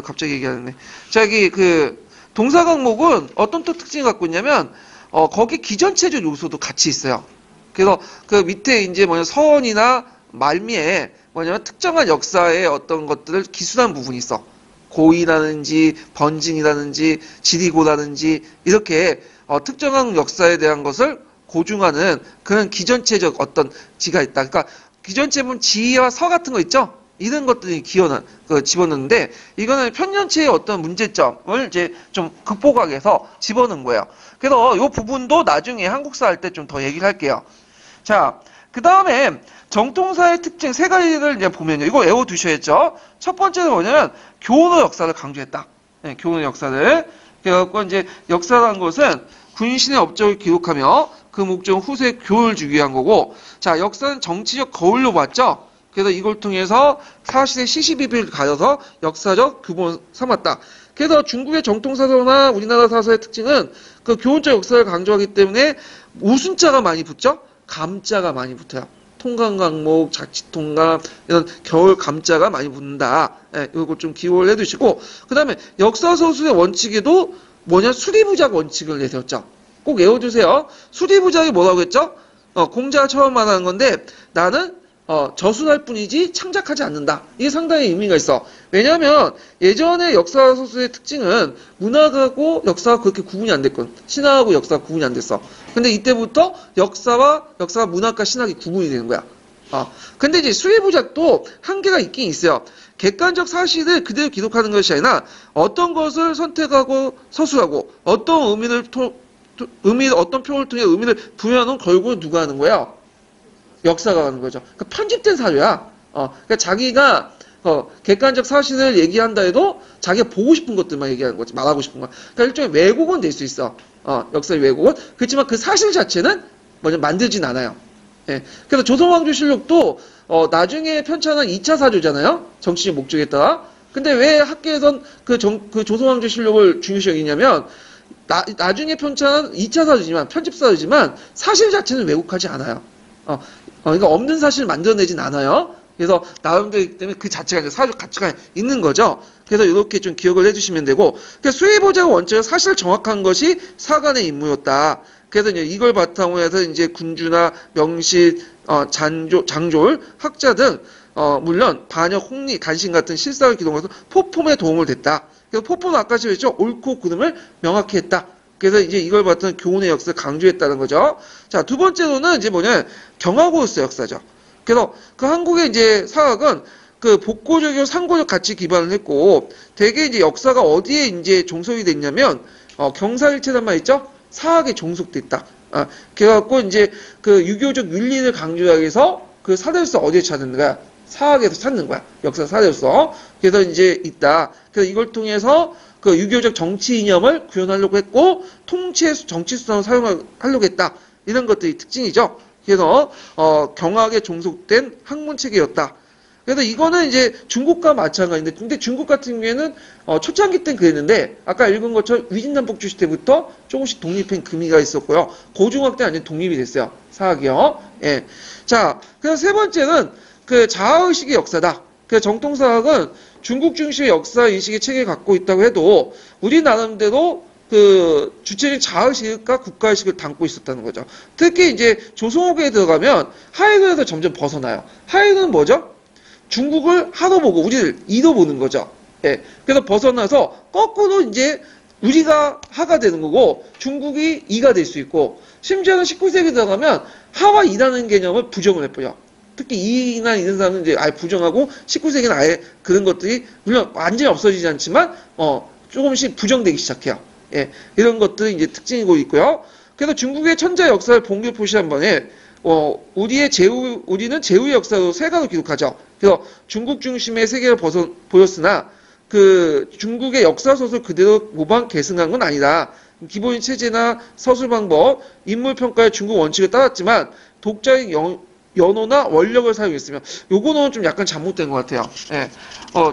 갑자기 얘기하네. 저기 그, 동사 강목은 어떤 또 특징이 갖고 있냐면, 거기 기전체적 요소도 같이 있어요. 그래서 그 밑에 이제 서원이나 말미에 뭐냐면 특정한 역사의 어떤 것들을 기술한 부분이 있어. 고의라든지 번징이라든지 지리고라든지 이렇게 특정한 역사에 대한 것을 고증하는 그런 기전체적 어떤 지가 있다. 그러니까 기전체면 지와 서 같은 거 있죠? 이런 것들이 집어넣는데 이거는 편년체의 어떤 문제점을 이제 좀 극복하기 위해서 집어넣은 거예요. 그래서 이 부분도 나중에 한국사 할 때 좀 더 얘기를 할게요. 자, 그 다음에 정통사의 특징 세 가지를 이제 보면요. 이거 외워두셔야죠. 첫 번째는 뭐냐면 교훈의 역사를 강조했다. 네, 교훈의 역사를. 그래갖고 이제 역사라는 것은 군신의 업적을 기록하며 그 목적은 후세에 교훈을 주기 위한 거고, 자, 역사는 정치적 거울로 봤죠. 그래서 이걸 통해서 사실의 시시비비를 가려서 역사적 규범을 삼았다. 그래서 중국의 정통사서나 우리나라 사서의 특징은 그 교훈적 역사를 강조하기 때문에 무슨 자가 많이 붙죠? 감자가 많이 붙어요. 통감강목, 자치통감, 이런 겨울 감자가 많이 붙는다. 예, 이거 좀 기호를 해두시고, 그 다음에 역사서술의 원칙에도 수리부작 원칙을 내세웠죠. 꼭 외워두세요. 수리부작이 뭐라고 했죠? 공자가 처음 말하는 건데, 나는 저술할 뿐이지 창작하지 않는다. 이게 상당히 의미가 있어. 왜냐하면 예전에 역사서술의 특징은 문학하고 역사가 그렇게 구분이 안 됐거든. 신학하고 역사가 구분이 안 됐어. 근데 이때부터 역사가 문학과 신학이 구분이 되는 거야. 근데 이제 수리부작도 한계가 있긴 있어요. 객관적 사실을 그대로 기록하는 것이 아니라 어떤 것을 선택하고 서술하고 어떤 어떤 표현을 통해 의미를 부여하는 결국은 누가 하는 거야? 역사가 하는 거죠. 그러니까 편집된 사료야. 그러니까 자기가 객관적 사실을 얘기한다 해도 자기가 보고 싶은 것들만 얘기하는 거지. 말하고 싶은 거. 그러니까 일종의 왜곡은 될 수 있어. 역사의 왜곡은. 그렇지만 그 사실 자체는 만들진 않아요. 예. 그래서 조선왕조실록도 나중에 편찬한 2차 사조잖아요. 정치적 목적에 따라. 근데 왜 학계에선 그 조선왕조실록을 중요시 여기냐면 나중에 편찬한 2차 사조지만 편집사조지만 사실 자체는 왜곡하지 않아요. 그러니까 없는 사실을 만들어내진 않아요. 그래서 나름대로 때문에 그 자체가 이제 사회적 가치가 있는 거죠. 그래서 이렇게 좀 기억을 해주시면 되고, 그러니까 수의보좌가 원칙은 사실 정확한 것이 사관의 임무였다. 그래서 이제 이걸 바탕으로 해서 이제 군주나 명실, 장졸, 학자 등 물론 반역, 홍리, 간신 같은 실상을 기록해서 포폼에 도움을 됐다. 그래서 포폼은 아까 지었죠. 옳고 그름을 명확히 했다. 그래서 이제 이걸 바탕 교훈의 역사를 강조했다는 거죠. 자, 두 번째로는 이제 경하고로서 역사죠. 그래서 그 한국의 이제 사학은 그 복고적이고 상고적 가치 기반을 했고, 대개 이제 역사가 어디에 이제 종속이 됐냐면, 경사일체란 말 있죠? 사학에 종속됐다. 그래갖고 이제 그 유교적 윤리를 강조하기 위해서 그 사대로서 어디에 찾는 거야? 사학에서 찾는 거야. 역사 사대로서. 그래서 이제 있다. 그래서 이걸 통해서 그 유교적 정치 이념을 구현하려고 했고, 통치의 정치 수단을 사용하려고 했다. 이런 것들이 특징이죠. 그래서 경학에 종속된 학문 체계였다. 그래서 이거는 이제 중국과 마찬가지인데, 근데 중국 같은 경우에는 초창기 때는 그랬는데, 아까 읽은 것처럼 위진남북 시대 때부터 조금씩 독립한 금이가 있었고요. 고중학 때 완전 독립이 됐어요. 사학이요. 예. 자, 그래서 세 번째는 그 자아의식의 역사다. 그 정통사학은 중국 중심의 역사 인식의 체계를 갖고 있다고 해도 우리 나름대로 그 주체적인 자아의식과 국가의식을 담고 있었다는 거죠. 특히 이제 조선후기에 들어가면 하이든에서 점점 벗어나요. 하이든은 뭐죠? 중국을 하도 보고 우리를 이도 보는 거죠. 예. 그래서 벗어나서 거꾸로 이제 우리가 하가 되는 거고 중국이 이가 될 수 있고 심지어는 19세기 들어가면 하와 이라는 개념을 부정을 해버려. 특히 이나 이런 사람은 이제 아예 부정하고 19세기는 아예 그런 것들이 물론 완전히 없어지지 않지만 조금씩 부정되기 시작해요. 예. 이런 것들이 이제 특징이고 있고요. 그래서 중국의 천자 역사를 봉기 표시한 번에 우리는 제후의 역사로 세가로 기록하죠. 그래서 중국 중심의 세계를 보였으나 그 중국의 역사 소설 그대로 모방 계승한 건 아니다. 기본인 체제나 서술 방법, 인물 평가의 중국 원칙을 따랐지만 독자의 연호나 원력을 사용했으면 요거는 좀 약간 잘못된 것 같아요. 예.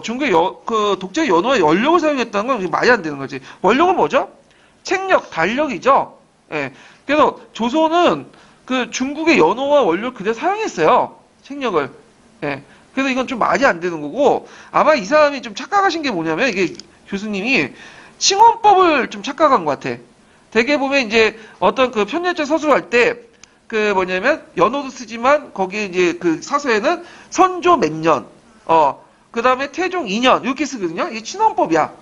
중국의 그 독자의 연호와 원력을 사용했다는 건 말이 안 되는 거지. 원력은 뭐죠? 책력, 달력이죠. 예. 그래서 조선은 그 중국의 연호와 원료를 그대로 사용했어요. 책력을. 예. 그래서 이건 좀 말이 안 되는 거고, 아마 이 사람이 좀 착각하신 게 뭐냐면, 이게 교수님이 칭언법을 좀 착각한 것 같아. 대개 보면 이제 어떤 그 편열자 서술할 때, 그 뭐냐면, 연호도 쓰지만, 거기에 이제 그 사서에는 선조 몇 년, 그 다음에 태종 2년, 이렇게 쓰거든요. 이게 칭언법이야.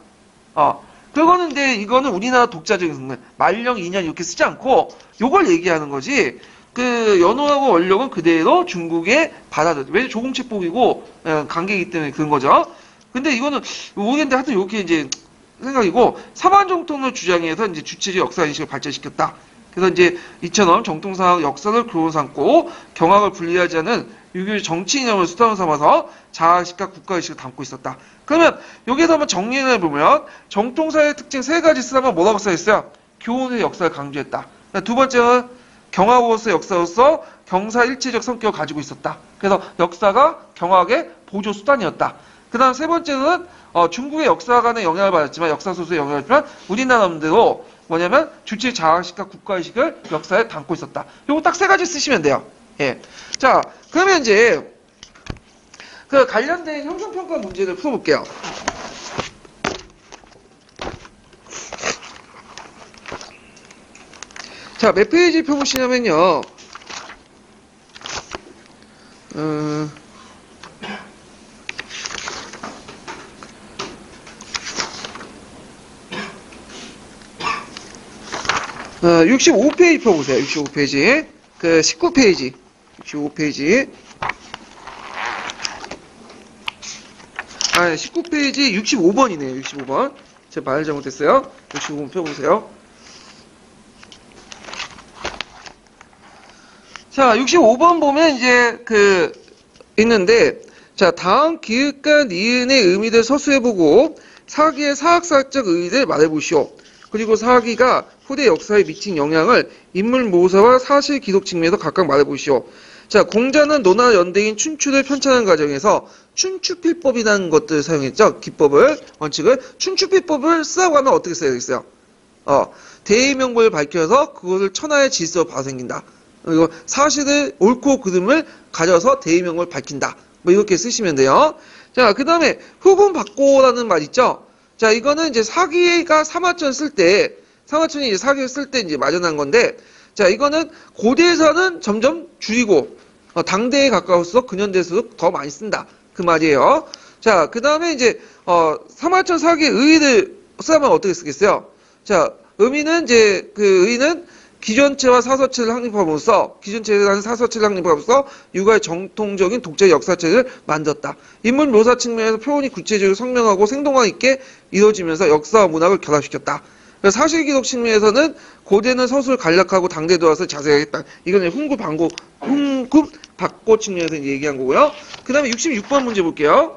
그거는 근데 이거는 우리나라 독자적인 성능, 말령 2년 이렇게 쓰지 않고, 요걸 얘기하는 거지, 그 연호하고 원력은 그대로 중국에 받아들여. 왜냐면 조공책복이고 관계이기 때문에 그런 거죠. 근데 이거는 모르겠는데 하여튼 이렇게 이제 생각이고 사만정통을 주장해서 이제 주체적 역사 인식을 발전시켰다. 그래서 이제 이처럼 정통사학 역사를 교훈 삼고 경학을 분리하지 않은 유교의 정치 이념을 수단으로 삼아서 자아의식과 국가의식을 담고 있었다. 그러면 여기에서 한번 정리를 해보면 정통사의 특징 세 가지 쓰면 뭐라고 써있어요? 교훈의 역사를 강조했다. 두 번째는 경학으로서 역사로서 경사일체적 성격을 가지고 있었다. 그래서 역사가 경학의 보조 수단이었다. 그 다음 세 번째는 중국의 역사관의 영향을 받았지만 역사소수의 영향을 받았지만 우리나라대로 뭐냐면 주체 자아의식과 국가의식을 역사에 담고 있었다. 요거 딱 세 가지 쓰시면 돼요. 예. 자, 그러면 이제 그 관련된 형성평가 문제를 풀어볼게요. 자, 몇 페이지 펴보시냐면요. 65페이지 펴보세요. 65페이지. 그 19페이지. 65페이지. 19페이지 65번이네요. 65번. 제가 말 잘못했어요. 65번 펴보세요. 자, 65번 보면 이제 있는데, 자, 다음 기읍과 니은의 의미를 서술해보고, 사기의 사학사적 의의를 말해보시오. 그리고 사기가 후대 역사에 미친 영향을 인물 묘사와 사실 기록 측면에서 각각 말해보시오. 자, 공자는 논하 연대인 춘추를 편찬하는 과정에서 춘추필법이라는 것들을 사용했죠. 기법을, 원칙을. 춘추필법을 쓰라고 하면 어떻게 써야겠어요? 대의명분을 밝혀서 그것을 천하의 질서로 봐서 생긴다. 그리고 사실을 옳고 그름을 가져서 대의명을 밝힌다. 뭐 이렇게 쓰시면 돼요. 자, 그 다음에 후분 받고라는 말 있죠. 자, 이거는 이제 사기가 사마천 쓸 때, 사마천이 이제 사기를 쓸 때 이제 마련한 건데, 자, 이거는 고대에서는 점점 줄이고, 당대에 가까울수록 근현대에서도 더 많이 쓴다. 그 말이에요. 자, 그 다음에 이제, 사마천 사기의 의의를 쓰면 어떻게 쓰겠어요? 자, 의미는 이제, 그 의의는 기존체와 사서체를 확립함으로써 기존체라는 사서체를 확립함으로써 육아의 정통적인 독자의 역사체를 만들었다. 인물 묘사 측면에서 표현이 구체적이고 성명하고 생동감 있게 이루어지면서 역사와 문학을 결합시켰다. 사실 기록 측면에서는 고대는 서술 간략하고 당대 도화를 자세하게 했다. 이건 훈급 받고 측면에서 얘기한 거고요. 그 다음에 66번 문제 볼게요.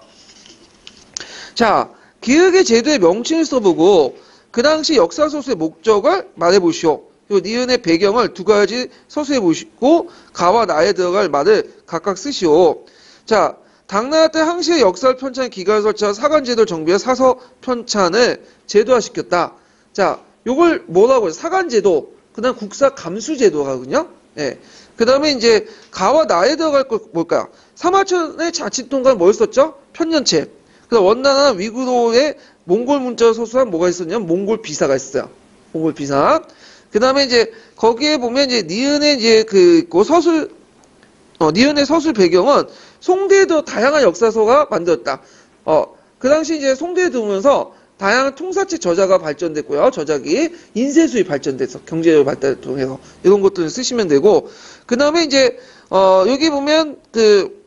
자, 기획의 제도의 명칭을 써보고 그 당시 역사 소수의 목적을 말해보시오. 요 니은의 배경을 두 가지 서술해 보시고 가와 나에 들어갈 말을 각각 쓰시오. 자, 당나라 때 항시의 역사를 편찬 기관을 설치한 사관제도 정비의 사서 편찬을 제도화시켰다. 자, 요걸 뭐라고 해요? 사관제도, 그 다음 국사 감수제도가거든요. 예. 그 다음에 이제 가와 나에 들어갈 거 뭘까요? 사마천의 자치통관 뭘 썼죠? 편년체. 그 다음 원나라 위구로의 몽골 문자를 서술한 뭐가 있었냐면 몽골 비사가 있어요. 몽골 비사. 그 다음에 이제 거기에 보면 이제 니은의 이제 그 서술, 니은의 서술 배경은 송대에도 다양한 역사서가 만들었다. 그 당시 이제 송대에 들어오면서 다양한 통사책 저자가 발전됐고요. 저작이 인쇄술이 발전돼서 경제적 발달을 통해서 이런 것들을 쓰시면 되고, 그 다음에 이제 여기 보면 그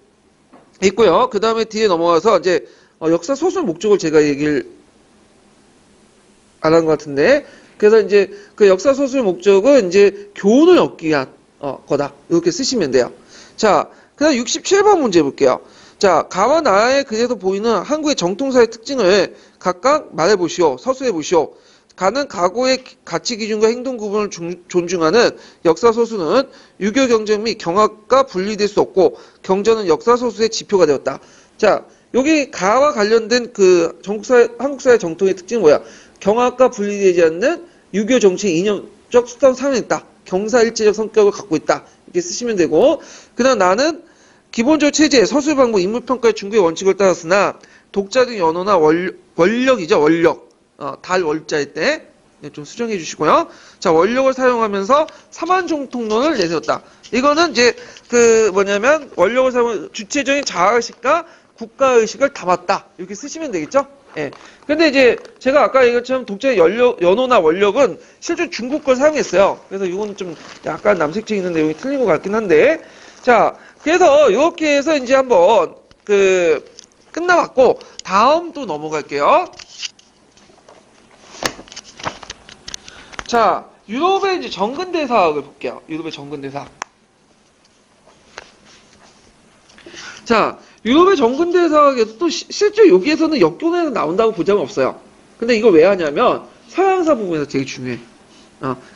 있고요. 그 다음에 뒤에 넘어가서 이제 역사 소설 목적을 제가 얘기를 안 한 것 같은데, 그래서 이제 그 역사 소설 목적은 이제 교훈을 얻기 위한 거다. 이렇게 쓰시면 돼요. 자, 그다음 67번 문제 볼게요. 자, 가와 나에 그래서 보이는 한국의 정통사의 특징을 각각 말해보시오. 서술해보시오. 가는 각오의 가치 기준과 행동 구분을 존중하는 역사 소수는 유교 경전 및 경학과 분리될 수 없고 경전은 역사 소수의 지표가 되었다. 자, 여기 가와 관련된 그 한국사의 정통의 특징은 뭐야? 경학과 분리되지 않는 유교 정치의 이념적 수단 상응했다. 경사일체적 성격을 갖고 있다. 이렇게 쓰시면 되고, 그다음 나는 기본적 체제, 서술 방법, 인물평가의 중국의 원칙을 따랐으나 독자적 연호나 원력이죠. 원력. 달월자일 때 좀 수정해 주시고요. 자, 원력을 사용하면서 사만종통론을 내세웠다. 이거는 이제 그 뭐냐면 원력을 사용하면 주체적인 자아의식과 국가의식을 담았다. 이렇게 쓰시면 되겠죠? 예. 근데 이제 제가 아까 얘기했처럼 독자의 연호나 원력은 실제 중국 걸 사용했어요. 그래서 이건 좀 약간 남색증 있는 내용이 틀린 것 같긴 한데, 자, 그래서 이렇게 해서 이제 한번 끝나봤고 다음 또 넘어갈게요. 자, 유럽의 이제 정근대사학을 볼게요. 유럽의 정근대사학. 자, 유럽의 정근대사학에도 또 실제 여기에서는 역교내에서 나온다고 보장은 없어요. 근데 이걸 왜 하냐면 서양사 부분에서 되게 중요해.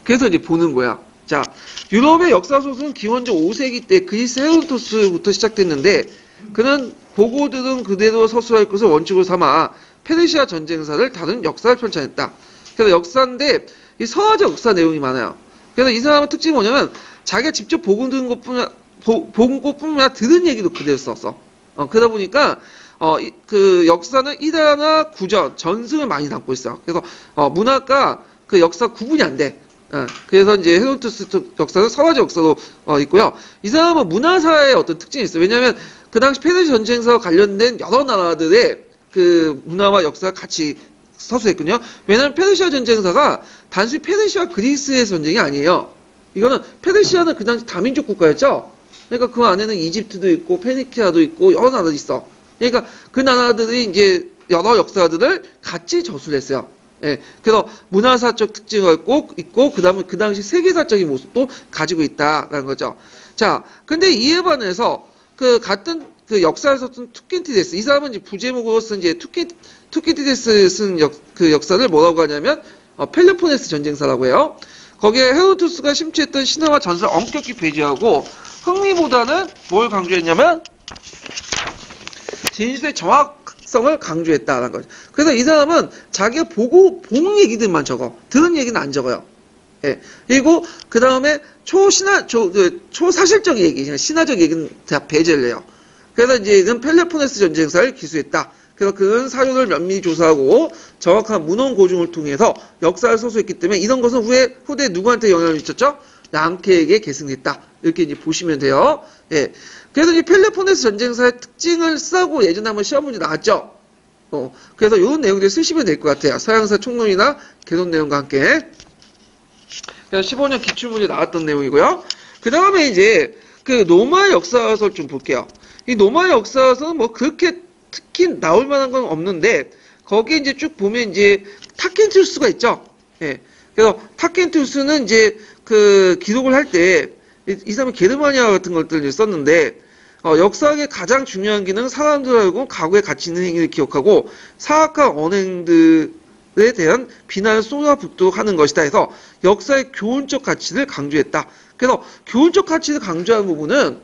그래서 이제 보는 거야. 자, 유럽의 역사 소설은 기원전 5세기 때 그리스 헤로도토스부터 시작됐는데 그는 보고 들은 그대로 서술할 것을 원칙으로 삼아 페르시아 전쟁사를 다룬 역사를 편찬했다. 그래서 역사인데 이 서화적 역사 내용이 많아요. 그래서 이 사람의 특징이 뭐냐면 자기가 직접 보고 들은 것뿐만 아니라 들은 얘기도 그대로 썼어. 그러다 보니까 그 역사는 이단화 구전, 전승을 많이 담고 있어요. 그래서 문화과 그 역사 구분이 안 돼. 그래서 이제 헤로도토스 역사는 서화적 역사도 있고요. 이 사람은 문화사의 어떤 특징이 있어요. 왜냐하면 그 당시 페르시아 전쟁사와 관련된 여러 나라들의 그 문화와 역사가 같이 서술했거든요. 왜냐하면 페르시아 전쟁사가 단순히 페르시아 그리스의 전쟁이 아니에요. 이거는 페르시아는 그 당시 다민족 국가였죠. 그러니까 그 안에는 이집트도 있고 페니키아도 있고 여러 나라들이 있어. 그러니까 그 나라들이 이제 여러 역사들을 같이 저술했어요. 예, 그래서 문화사적 특징을 있고 그다음에 그 당시 세계사적인 모습도 가지고 있다라는 거죠. 자, 근데 이에 반해서 그 같은 그 역사에서 쓴 투킨티데스, 이 사람은 이제 부제목으로 쓴 이제 투킨티데스 쓴 그 역사를 뭐라고 하냐면 펠로폰네스 전쟁사라고 해요. 거기에 헤로도토스가 심취했던 신화와 전설을 엄격히 배제하고 흥미보다는 뭘 강조했냐면 진실의 정확성을 강조했다는 거죠. 그래서 이 사람은 자기가 본 얘기들만 적어. 들은 얘기는 안 적어요. 예. 그리고 그 다음에 초사실적 얘기, 신화적 얘기는 다 배제를 해요. 그래서 이제 이건 펠로폰네스 전쟁사를 기수했다. 그래서 그는 사료를 면밀히 조사하고 정확한 문헌 고증을 통해서 역사를 서술했기 때문에 이런 것은 후대 누구한테 영향을 미쳤죠? 랑케에게 계승됐다. 이렇게 이제 보시면 돼요. 예. 그래서 이 펠로폰네스 전쟁사의 특징을 쓰고 예전에 한번 시험 문제 나왔죠. 그래서 이런 내용들 쓰시면 될 것 같아요. 서양사 총론이나 개론 내용과 함께. 그래서 15년 기출문제 나왔던 내용이고요. 그 다음에 이제 그 노마의 역사설 좀 볼게요. 이 노마의 역사설은 뭐 그렇게 특히 나올 만한 건 없는데 거기에 이제 쭉 보면 이제 타켄투스가 있죠. 예. 그래서 타켄투스는 이제 그 기록을 할 때 이 사람이 게르마니아 같은 것들을 썼는데 역사학의 가장 중요한 기능은 사람들하고 과거에 가치 있는 행위를 기억하고 사악한 언행들을 대한 비난을 쏟아붓도록 하는 것이다 해서 역사의 교훈적 가치를 강조했다. 그래서 교훈적 가치를 강조하는 부분은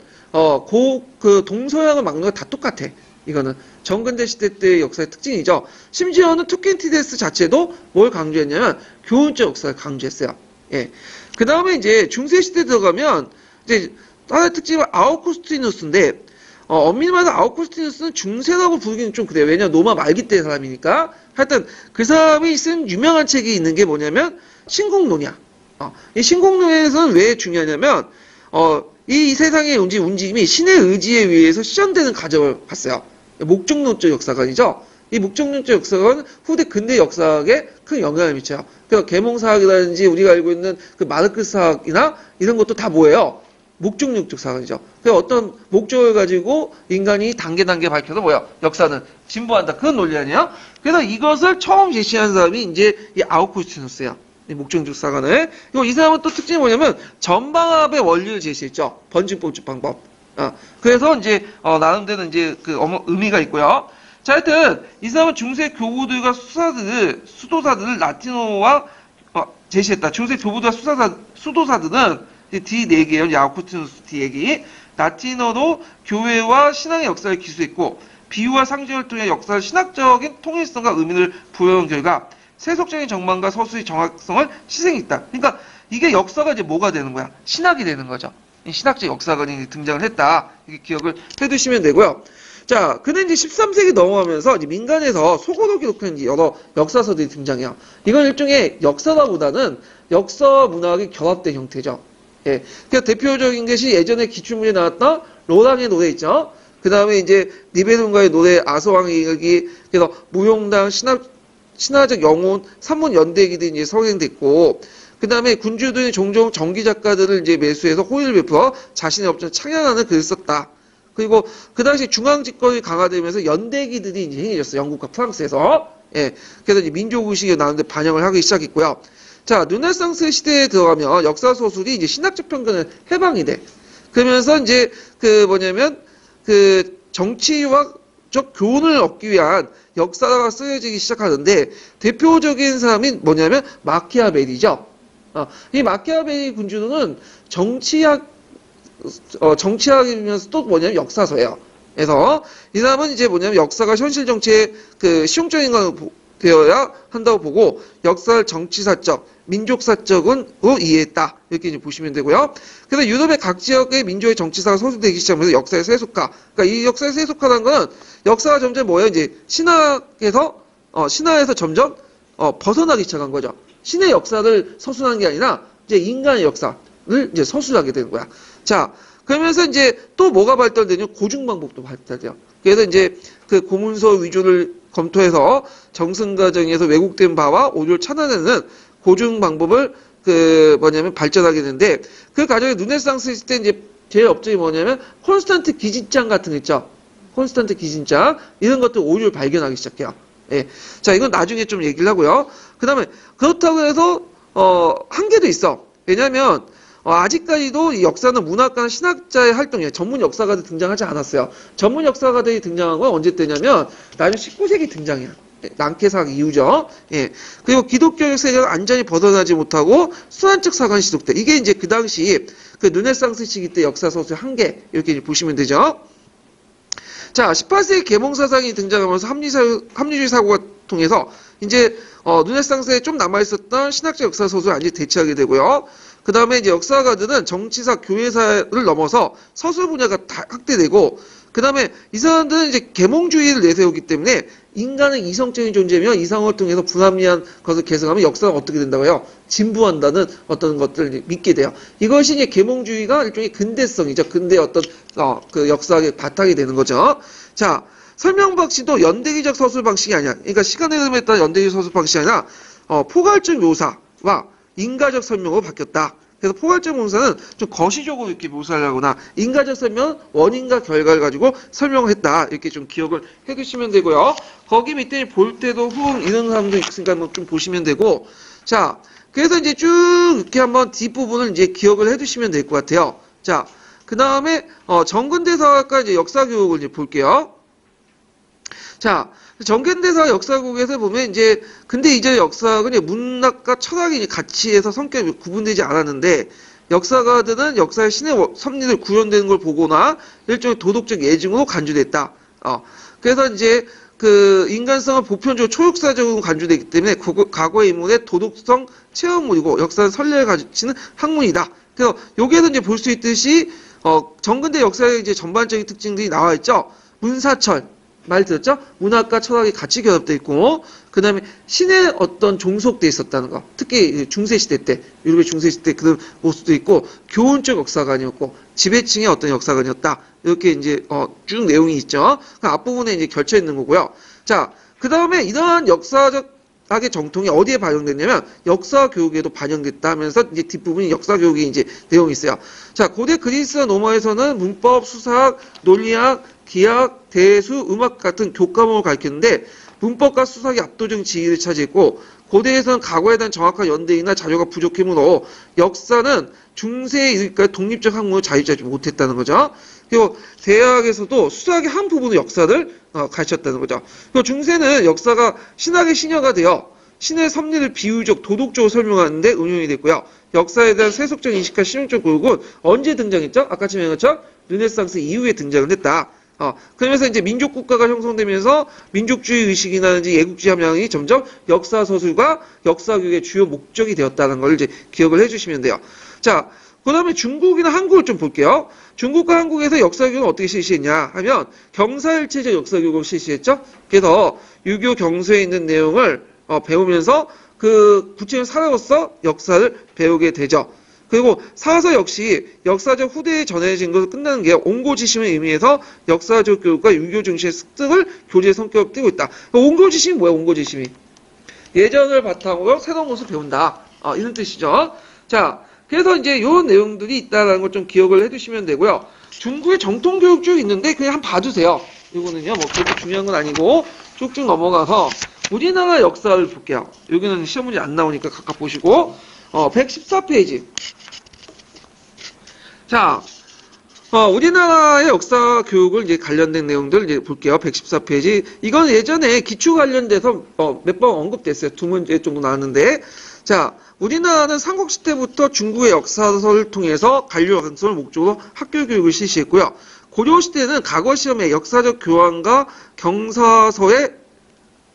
그 동서양을 막는 거 다 똑같아. 이거는 정근대 시대 때의 역사의 특징이죠. 심지어는 투켄티데스 자체도 뭘 강조했냐면 교훈적 역사를 강조했어요. 예. 그 다음에 이제 중세 시대 들어가면 이제 하나의 특징은 아우구스티누스인데 엄밀히 말해서 아우구스티누스는 중세라고 부르기는 좀 그래요. 왜냐면 로마 말기 때 사람이니까. 하여튼 그 사람이 쓴 유명한 책이 있는 게 뭐냐면 신공론이야. 이 신공론에서는 왜 중요하냐면 이 세상의 움직임이 신의 의지에 의해서 실현되는 과정을 봤어요. 목적론적 역사관이죠. 이 목적론적 역사관은 후대 근대 역사학에 큰 영향을 미쳐요. 그래서 계몽사학이라든지 우리가 알고 있는 그 마르크스 사학이나 이런 것도 다 뭐예요? 목적론적 사관이죠. 그래서 어떤 목적을 가지고 인간이 단계 밝혀서 뭐야? 역사는 진보한다. 그런 논리 아니에요? 그래서 이것을 처음 제시한 사람이 이제 이 아우구스티누스예요. 이 목적론적 사관을. 그리고 이 사람은 또 특징이 뭐냐면 전방합의 원리를 제시했죠. 번증법적 방법. 그래서 이제 나름대로 이제 그 의미가 있고요. 자, 하여튼 이 사람은 중세 교부들과 수도사들을 라틴어와 제시했다. 중세 교부들과 수도사들은 D4개예요. 야쿠티누스 D4개. 라틴어로 교회와 신앙의 역사를 기술했고 비유와 상징을 통해 역사를 신학적인 통일성과 의미를 부여한 결과 세속적인 정망과 서술의 정확성을 희생했다. 그러니까 이게 역사가 이제 뭐가 되는 거야? 신학이 되는 거죠. 신학적 역사관이 등장을 했다. 이렇게 기억을 해두시면 되고요. 자, 근데 이제 13세기 넘어가면서 이제 민간에서 속어로 기록한 여러 역사서들이 등장해요. 이건 일종의 역사라보다는 역사 문학이 결합된 형태죠. 예. 그 대표적인 것이 예전에 기출문제 나왔던 로랑의 노래 있죠. 그 다음에 이제 니베룬가의 노래 아서왕의 이야기, 그래서 무용당, 신화적 영혼, 산문 연대기들이 이제 성행됐고, 그 다음에 군주들이 종종 전기 작가들을 이제 매수해서 호의를 베풀어 자신의 업적을 창현하는 글을 썼다. 그리고 그 당시 중앙 집권이 강화되면서 연대기들이 이제 행해졌어요. 영국과 프랑스에서. 예. 그래서 이제 민족의식이 나오는데 반영을 하기 시작했고요. 자, 르네상스 시대에 들어가면 역사 소설이 이제 신학적 편견을 해방이 돼. 그러면서 이제 정치학 교훈을 얻기 위한 역사가 쓰여지기 시작하는데 대표적인 사람이 뭐냐면 마키아벨리죠. 이 마키아벨리 군주는 정치학이면서 또 뭐냐면 역사서예요. 그래서 이 사람은 이제 뭐냐면 역사가 현실 정치의 그 실용적인 걸 되어야 한다고 보고 역사를 정치사적, 민족사적으로 이해했다. 이렇게 이제 보시면 되고요. 그래서 유럽의 각 지역의 민족의 정치사가 서술되기 시작하면서 역사의 세속화. 그러니까 이 역사의 세속화라는 거는 역사가 점점 뭐예요? 이제 신화에서 점점 벗어나기 시작한 거죠. 신의 역사를 서술하는 게 아니라 이제 인간의 역사를 이제 서술하게 되는 거야. 자, 그러면서 이제 또 뭐가 발달되냐면 고증 방법도 발달돼요. 그래서 이제 그 고문서 위주를 검토해서 정승 과정에서 왜곡된 바와 오류를 찾아내는 고증 방법을 발전하게 되는데 그 과정에 르네상스 시대 이제 제일 업적이 뭐냐면 콘스탄트 기진장 같은 거 있죠. 콘스탄트 기진장 이런 것들 오류를 발견하기 시작해요. 예. 자, 이건 나중에 좀 얘기를 하고요. 그다음에 그렇다고 해서 한계도 있어. 왜냐면 아직까지도 이 역사는 문학가나 신학자의 활동이에요. 전문 역사가들 등장하지 않았어요. 전문 역사가들이 등장한 건 언제 때냐면 나중 19세기 등장이야. 랑케사학 이후죠. 예. 그리고 기독교 세계가 완전히 벗어나지 못하고 순환적 사관이 지속돼. 이게 이제 그 당시 그 르네상스 시기 때 역사 소수의 한계 이렇게 이제 보시면 되죠. 자, 18세기 계몽사상이 등장하면서 합리주의 사고가 통해서 이제 르네상스에 좀 남아있었던 신학적 역사 소수를 완전히 대체하게 되고요. 그 다음에 이제 역사가들은 정치사, 교회사를 넘어서 서술 분야가 다 확대되고, 그 다음에 이 사람들은 이제 계몽주의를 내세우기 때문에 인간은 이성적인 존재며 이성을 통해서 불합리한 것을 개성하면 역사가 어떻게 된다고요? 진부한다는 어떤 것들을 믿게 돼요. 이것이 이제 계몽주의가 일종의 근대성이죠. 근대 어떤 그 역사학의 바탕이 되는 거죠. 자, 설명 방식도 연대기적 서술 방식이 아니야. 그러니까 시간의 흐름에 따라 연대기적 서술 방식이 아니라 포괄적 묘사와 인가적 설명으로 바뀌었다. 그래서 포괄적 묘사는 좀 거시적으로 이렇게 묘사를 하거나 인가적 설명은 원인과 결과를 가지고 설명을 했다. 이렇게 좀 기억을 해두시면 되고요. 거기 밑에 볼 때도 후음 이런 사람도 있으니까 한번 좀 보시면 되고, 자, 그래서 이제 쭉 이렇게 한번 뒷부분을 이제 기억을 해두시면 될 것 같아요. 자, 그 다음에 정근대사학과 이제 역사 교육을 이제 볼게요. 자, 정근대사 역사국에서 보면 이제 근데 이제 역사학은 이제 문학과 철학이 같이 해서 성격이 구분되지 않았는데 역사가들은 역사의 신의 섭리를 구현되는 걸 보거나 일종의 도덕적 예증으로 간주됐다. 그래서 이제 그 인간성을 보편적으로 초역사적으로 간주되기 때문에 과거의 인물의 도덕성 체험물이고 역사는 선례를 가르치는 학문이다. 그래서 여기에서 이제 볼 수 있듯이 정근대 역사의 이제 전반적인 특징들이 나와 있죠. 문사철 말 들었죠? 문학과 철학이 같이 결합되어 있고, 그 다음에 신의 어떤 종속돼 있었다는 거. 특히 중세시대 때, 유럽의 중세시대 그런 모습도 있고, 교훈적 역사관이었고, 지배층의 어떤 역사관이었다. 이렇게 이제, 쭉 내용이 있죠. 그 앞부분에 이제 결쳐 있는 거고요. 자, 그 다음에 이러한 역사적 학의 정통이 어디에 반영됐냐면 역사 교육에도 반영됐다 하면서 이제 뒷부분이 역사 교육이 이제 내용이 있어요. 자, 고대 그리스와 로마에서는 문법, 수사학, 논리학, 기학, 대수, 음악 같은 교과목을 가르쳤는데 문법과 수사학이 압도적인 지위를 차지했고 고대에서는 과거에 대한 정확한 연대이나 자료가 부족해므로 역사는 중세에 이르기까지 독립적 학문을 자유자지 못했다는 거죠. 그리고 대학에서도 수사학의 한 부분의 역사를 가르쳤다는 거죠. 그리고 중세는 역사가 신학의 신여가 되어 신의 섭리를 비유적, 도덕적으로 설명하는데 응용이 됐고요. 역사에 대한 세속적 인식과 실용적 교육은 언제 등장했죠? 아까 지명했죠? 르네상스 이후에 등장을 했다. 그러면서 이제 민족 국가가 형성되면서 민족주의 의식이라든지 예국주의 함량이 점점 역사 서술과 역사 교육의 주요 목적이 되었다는 걸 이제 기억을 해주시면 돼요. 자, 그 다음에 중국이나 한국을 좀 볼게요. 중국과 한국에서 역사 교육은 어떻게 실시했냐 하면 경사일체적 역사 교육을 실시했죠. 그래서 유교 경서에 있는 내용을 배우면서 그 구체적인 사례로서 역사를 배우게 되죠. 그리고 사서 역시 역사적 후대에 전해진 것으로 끝나는 게 옹고지심을 의미해서 역사적 교육과 유교 중시의 습득을 교재의 성격을 띠고 있다. 옹고지심이 뭐야? 옹고지심이 예전을 바탕으로 새로운 것을 배운다. 이런 뜻이죠. 자, 그래서 이제 이런 내용들이 있다는 걸 좀 기억을 해두시면 되고요. 중국의 정통 교육 쭉 있는데 그냥 한번 봐주세요. 이거는요, 뭐 그렇게 중요한 건 아니고 쭉쭉 넘어가서 우리나라 역사를 볼게요. 여기는 시험 문제 안 나오니까 각각 보시고 114페이지. 자, 우리나라의 역사 교육을 이제 관련된 내용들 이제 볼게요. 114페이지. 이건 예전에 기초 관련돼서 몇 번 언급됐어요. 두 문제 정도 나왔는데. 자, 우리나라는 삼국시대부터 중국의 역사서를 통해서 관료 양성을 목적으로 학교 교육을 실시했고요. 고려시대는 과거 시험에 역사적 교환과 경사서의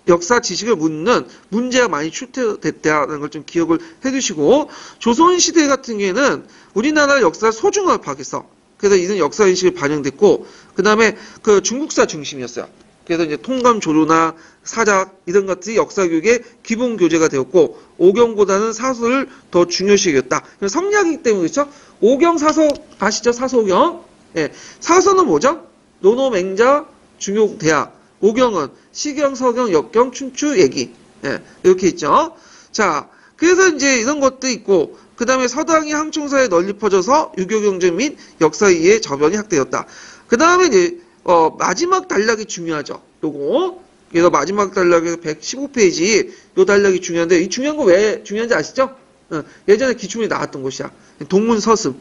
역사 지식을 묻는 문제가 많이 출제됐다는 걸 좀 기억을 해두시고, 조선시대 같은 경우에는 우리나라 역사 소중함을 파악했어. 그래서 이런 역사 인식이 반영됐고, 그 다음에 그 중국사 중심이었어요. 그래서 이제 통감 조류나 사작 이런 것들이 역사 교육의 기본 교재가 되었고, 오경보다는 사서를 더 중요시 여겼다. 성리학이기 때문에 그렇죠? 오경 사서 아시죠? 사서오경. 예, 사서는 뭐죠? 논어 맹자 중요 대학. 오경은 시경, 서경, 역경, 춘추, 예기. 예, 이렇게 있죠. 자, 그래서 이제 이런 것도 있고, 그 다음에 서당이 항충사에 널리 퍼져서 유교 경쟁 및 역사 이해 저변이 확대되었다. 그 다음에 이제 마지막 단락이 중요하죠. 요거. 그래서 마지막 단락에서 115페이지 요 단락이 중요한데, 이 중요한 거 왜 중요한지 아시죠? 예전에 기출문에 나왔던 것이야. 동문서습.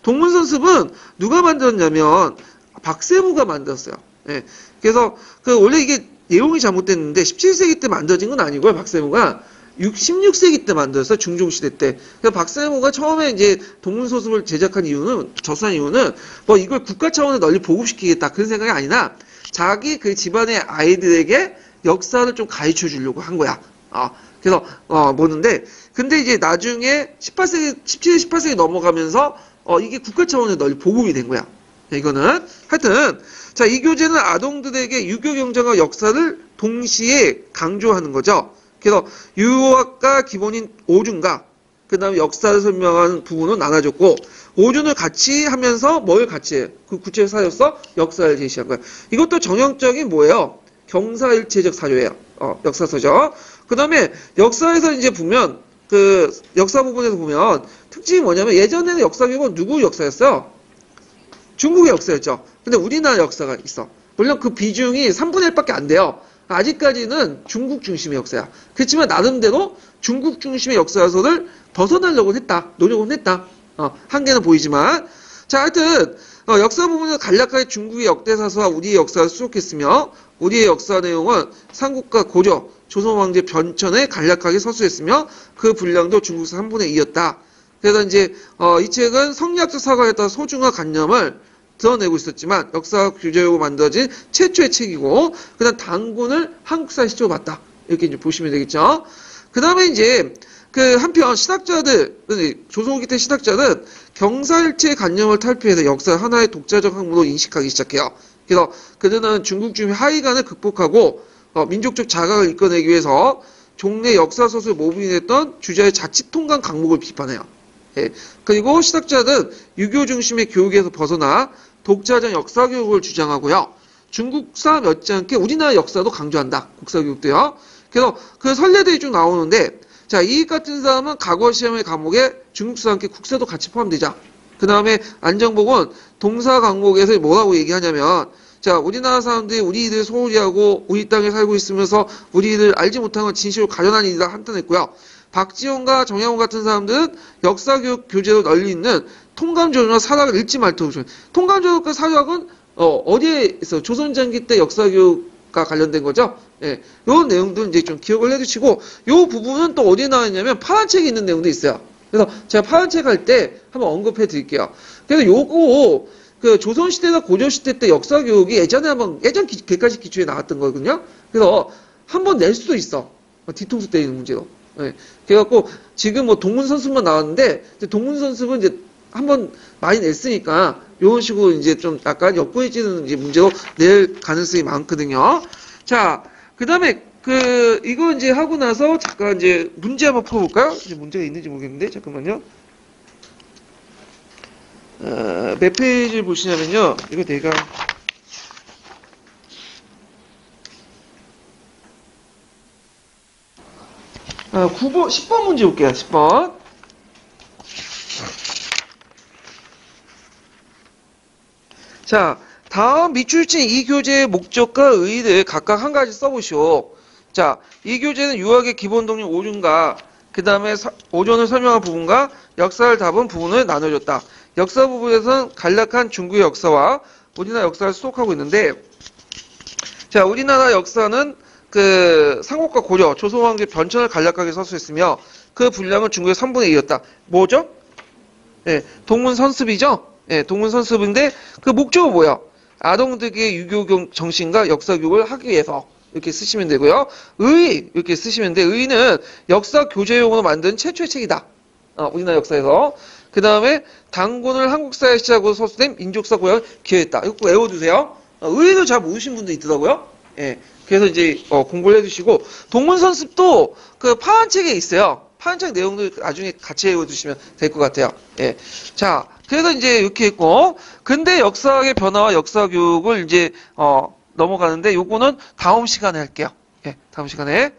동문서습은 누가 만들었냐면 박세무가 만들었어요. 예. 그래서 원래 이게 내용이 잘못됐는데 17세기 때 만들어진 건 아니고요. 박세무가 16세기 때 만들었어요. 중종시대 때. 그래서 박세무가 처음에 이제 동문서습을 제작한 이유는, 저수한 이유는 뭐 이걸 국가 차원에 널리 보급시키겠다 그런 생각이 아니라 자기 그 집안의 아이들에게 역사를 좀 가르쳐 주려고 한 거야. 그래서 뭐는데, 근데 이제 나중에 17세기 18세기 넘어가면서 이게 국가 차원에 널리 보급이 된 거야. 이거는 하여튼 자, 이 교재는 아동들에게 유교 경전과 역사를 동시에 강조하는 거죠. 그래서 유학과 기본인 오준과 그 다음에 역사를 설명하는 부분은 나눠줬고, 오준을 같이 하면서 뭘 같이 해요? 그 구체적 사료서 역사를 제시한 거예요. 이것도 정형적인 뭐예요? 경사일체적 사료예요. 역사서죠. 그 다음에 역사에서 이제 보면 그 역사 부분에서 보면 특징이 뭐냐면 예전에는 역사 교육은 누구 역사였어요? 중국의 역사였죠. 근데 우리나라 역사가 있어. 물론 그 비중이 3분의 1밖에 안 돼요. 아직까지는 중국 중심의 역사야. 그렇지만 나름대로 중국 중심의 역사서를 벗어나려고 했다. 노력은 했다. 한계는 보이지만. 자, 하여튼 역사 부분은 간략하게 중국의 역대사서와 우리의 역사를 수록했으며 우리의 역사 내용은 삼국과 고려, 조선 왕제 변천에 간략하게 서술했으며 그 분량도 중국사 3분의 2였다. 그래서 이제 이 책은 성리학적 사과에 따라 소중한 관념을 드러내고 있었지만 역사 교재로 만들어진 최초의 책이고 그다음 단군을 한국사에 시초로 봤다. 이렇게 이제 보시면 되겠죠. 그다음에 이제 그 한편 신학자들, 조선 후기 때 신학자는 경사일체의 관념을 탈피해서 역사를 하나의 독자적 학문으로 인식하기 시작해요. 그래서 그들은 중국 중의 하위관을 극복하고 민족적 자각을 이끌어내기 위해서 종래 역사 소설 모빈했던 주자의 자치 통관 강목을 비판해요. 예. 그리고 신학자는 유교 중심의 교육에서 벗어나 독자적 역사 교육을 주장하고요. 중국사 못지않게 우리나라 역사도 강조한다. 국사 교육도요. 그래서 그 선례들이 쭉 나오는데 자, 이익 같은 사람은 과거 시험의 과목에 중국사와 함께 국사도 같이 포함되자. 그 다음에 안정복은 동사 강목에서 뭐라고 얘기하냐면 자, 우리나라 사람들이 우리들 소홀히 하고 우리 땅에 살고 있으면서 우리들 알지 못한 건 진실로 가련한 일이다 한탄했고요. 박지원과 정양훈 같은 사람들은 역사교육 교재로 널리 있는 통감조약과 사락을 읽지 말도록 통감조약과 사락은 어디에 있어? 조선전기 때 역사교육과 관련된 거죠. 예, 요 내용들 이제 좀 기억을 해두시고 요 부분은 또 어디에 나와 있냐면 파란 책에 있는 내용도 있어요. 그래서 제가 파란 책 할 때 한번 언급해 드릴게요. 그래서 요거 그 조선시대나 고려시대 때 역사교육이 예전 객관식 기초에 나왔던 거거든요. 그래서 한번 낼 수도 있어. 뒤통수 때리는 문제로. 예. 그래갖고 지금 뭐 동문선습만 나왔는데 동문선습은 이제 한번 많이 냈으니까 이런 식으로 이제 좀 약간 엿보이지는 이제 문제로 낼 가능성이 많거든요. 자, 그 다음에 이거 이제 하고 나서 잠깐 이제 문제 한번 풀어볼까요? 이제 문제가 있는지 모르겠는데 잠깐만요. 몇 페이지를 보시냐면요. 이거 내가 9번, 10번 문제 볼게요. 10번. 자, 다음 밑줄친 이 교재의 목적과 의의를 각각 한 가지 써보시오. 자, 이 교재는 유학의 기본 동력 오륜과 그 다음에 오전을 설명한 부분과 역사를 담은 부분을 나눠줬다. 역사 부분에서는 간략한 중국의 역사와 우리나라 역사를 수록하고 있는데 자, 우리나라 역사는 그 삼국과 고려, 조선 왕조 변천을 간략하게 서술했으며 그 분량은 중국의 3분의 2였다. 뭐죠? 예, 동문선습이죠? 예, 동문선습인데 그 목적은 뭐야? 아동들에게 유교 정신과 역사 교육을 하기 위해서 이렇게 쓰시면 되고요. 의 이렇게 쓰시면 돼. 의는 역사 교재용으로 만든 최초의 책이다. 우리나라 역사에서. 그 다음에 단군을 한국사의 시작으로 서술된 민족사 고향을 기여했다. 이거 꼭 외워두세요. 의도 잘 모르신 분도 있더라고요. 예. 그래서 이제 공부를 해두시고 동문선습도 그 파란 책에 있어요. 파란 책 내용도 나중에 같이 외워두시면 될 것 같아요. 예. 자, 그래서 이제 이렇게 했고 근대 역사학의 변화와 역사 교육을 이제 넘어가는데 요거는 다음 시간에 할게요. 예, 다음 시간에.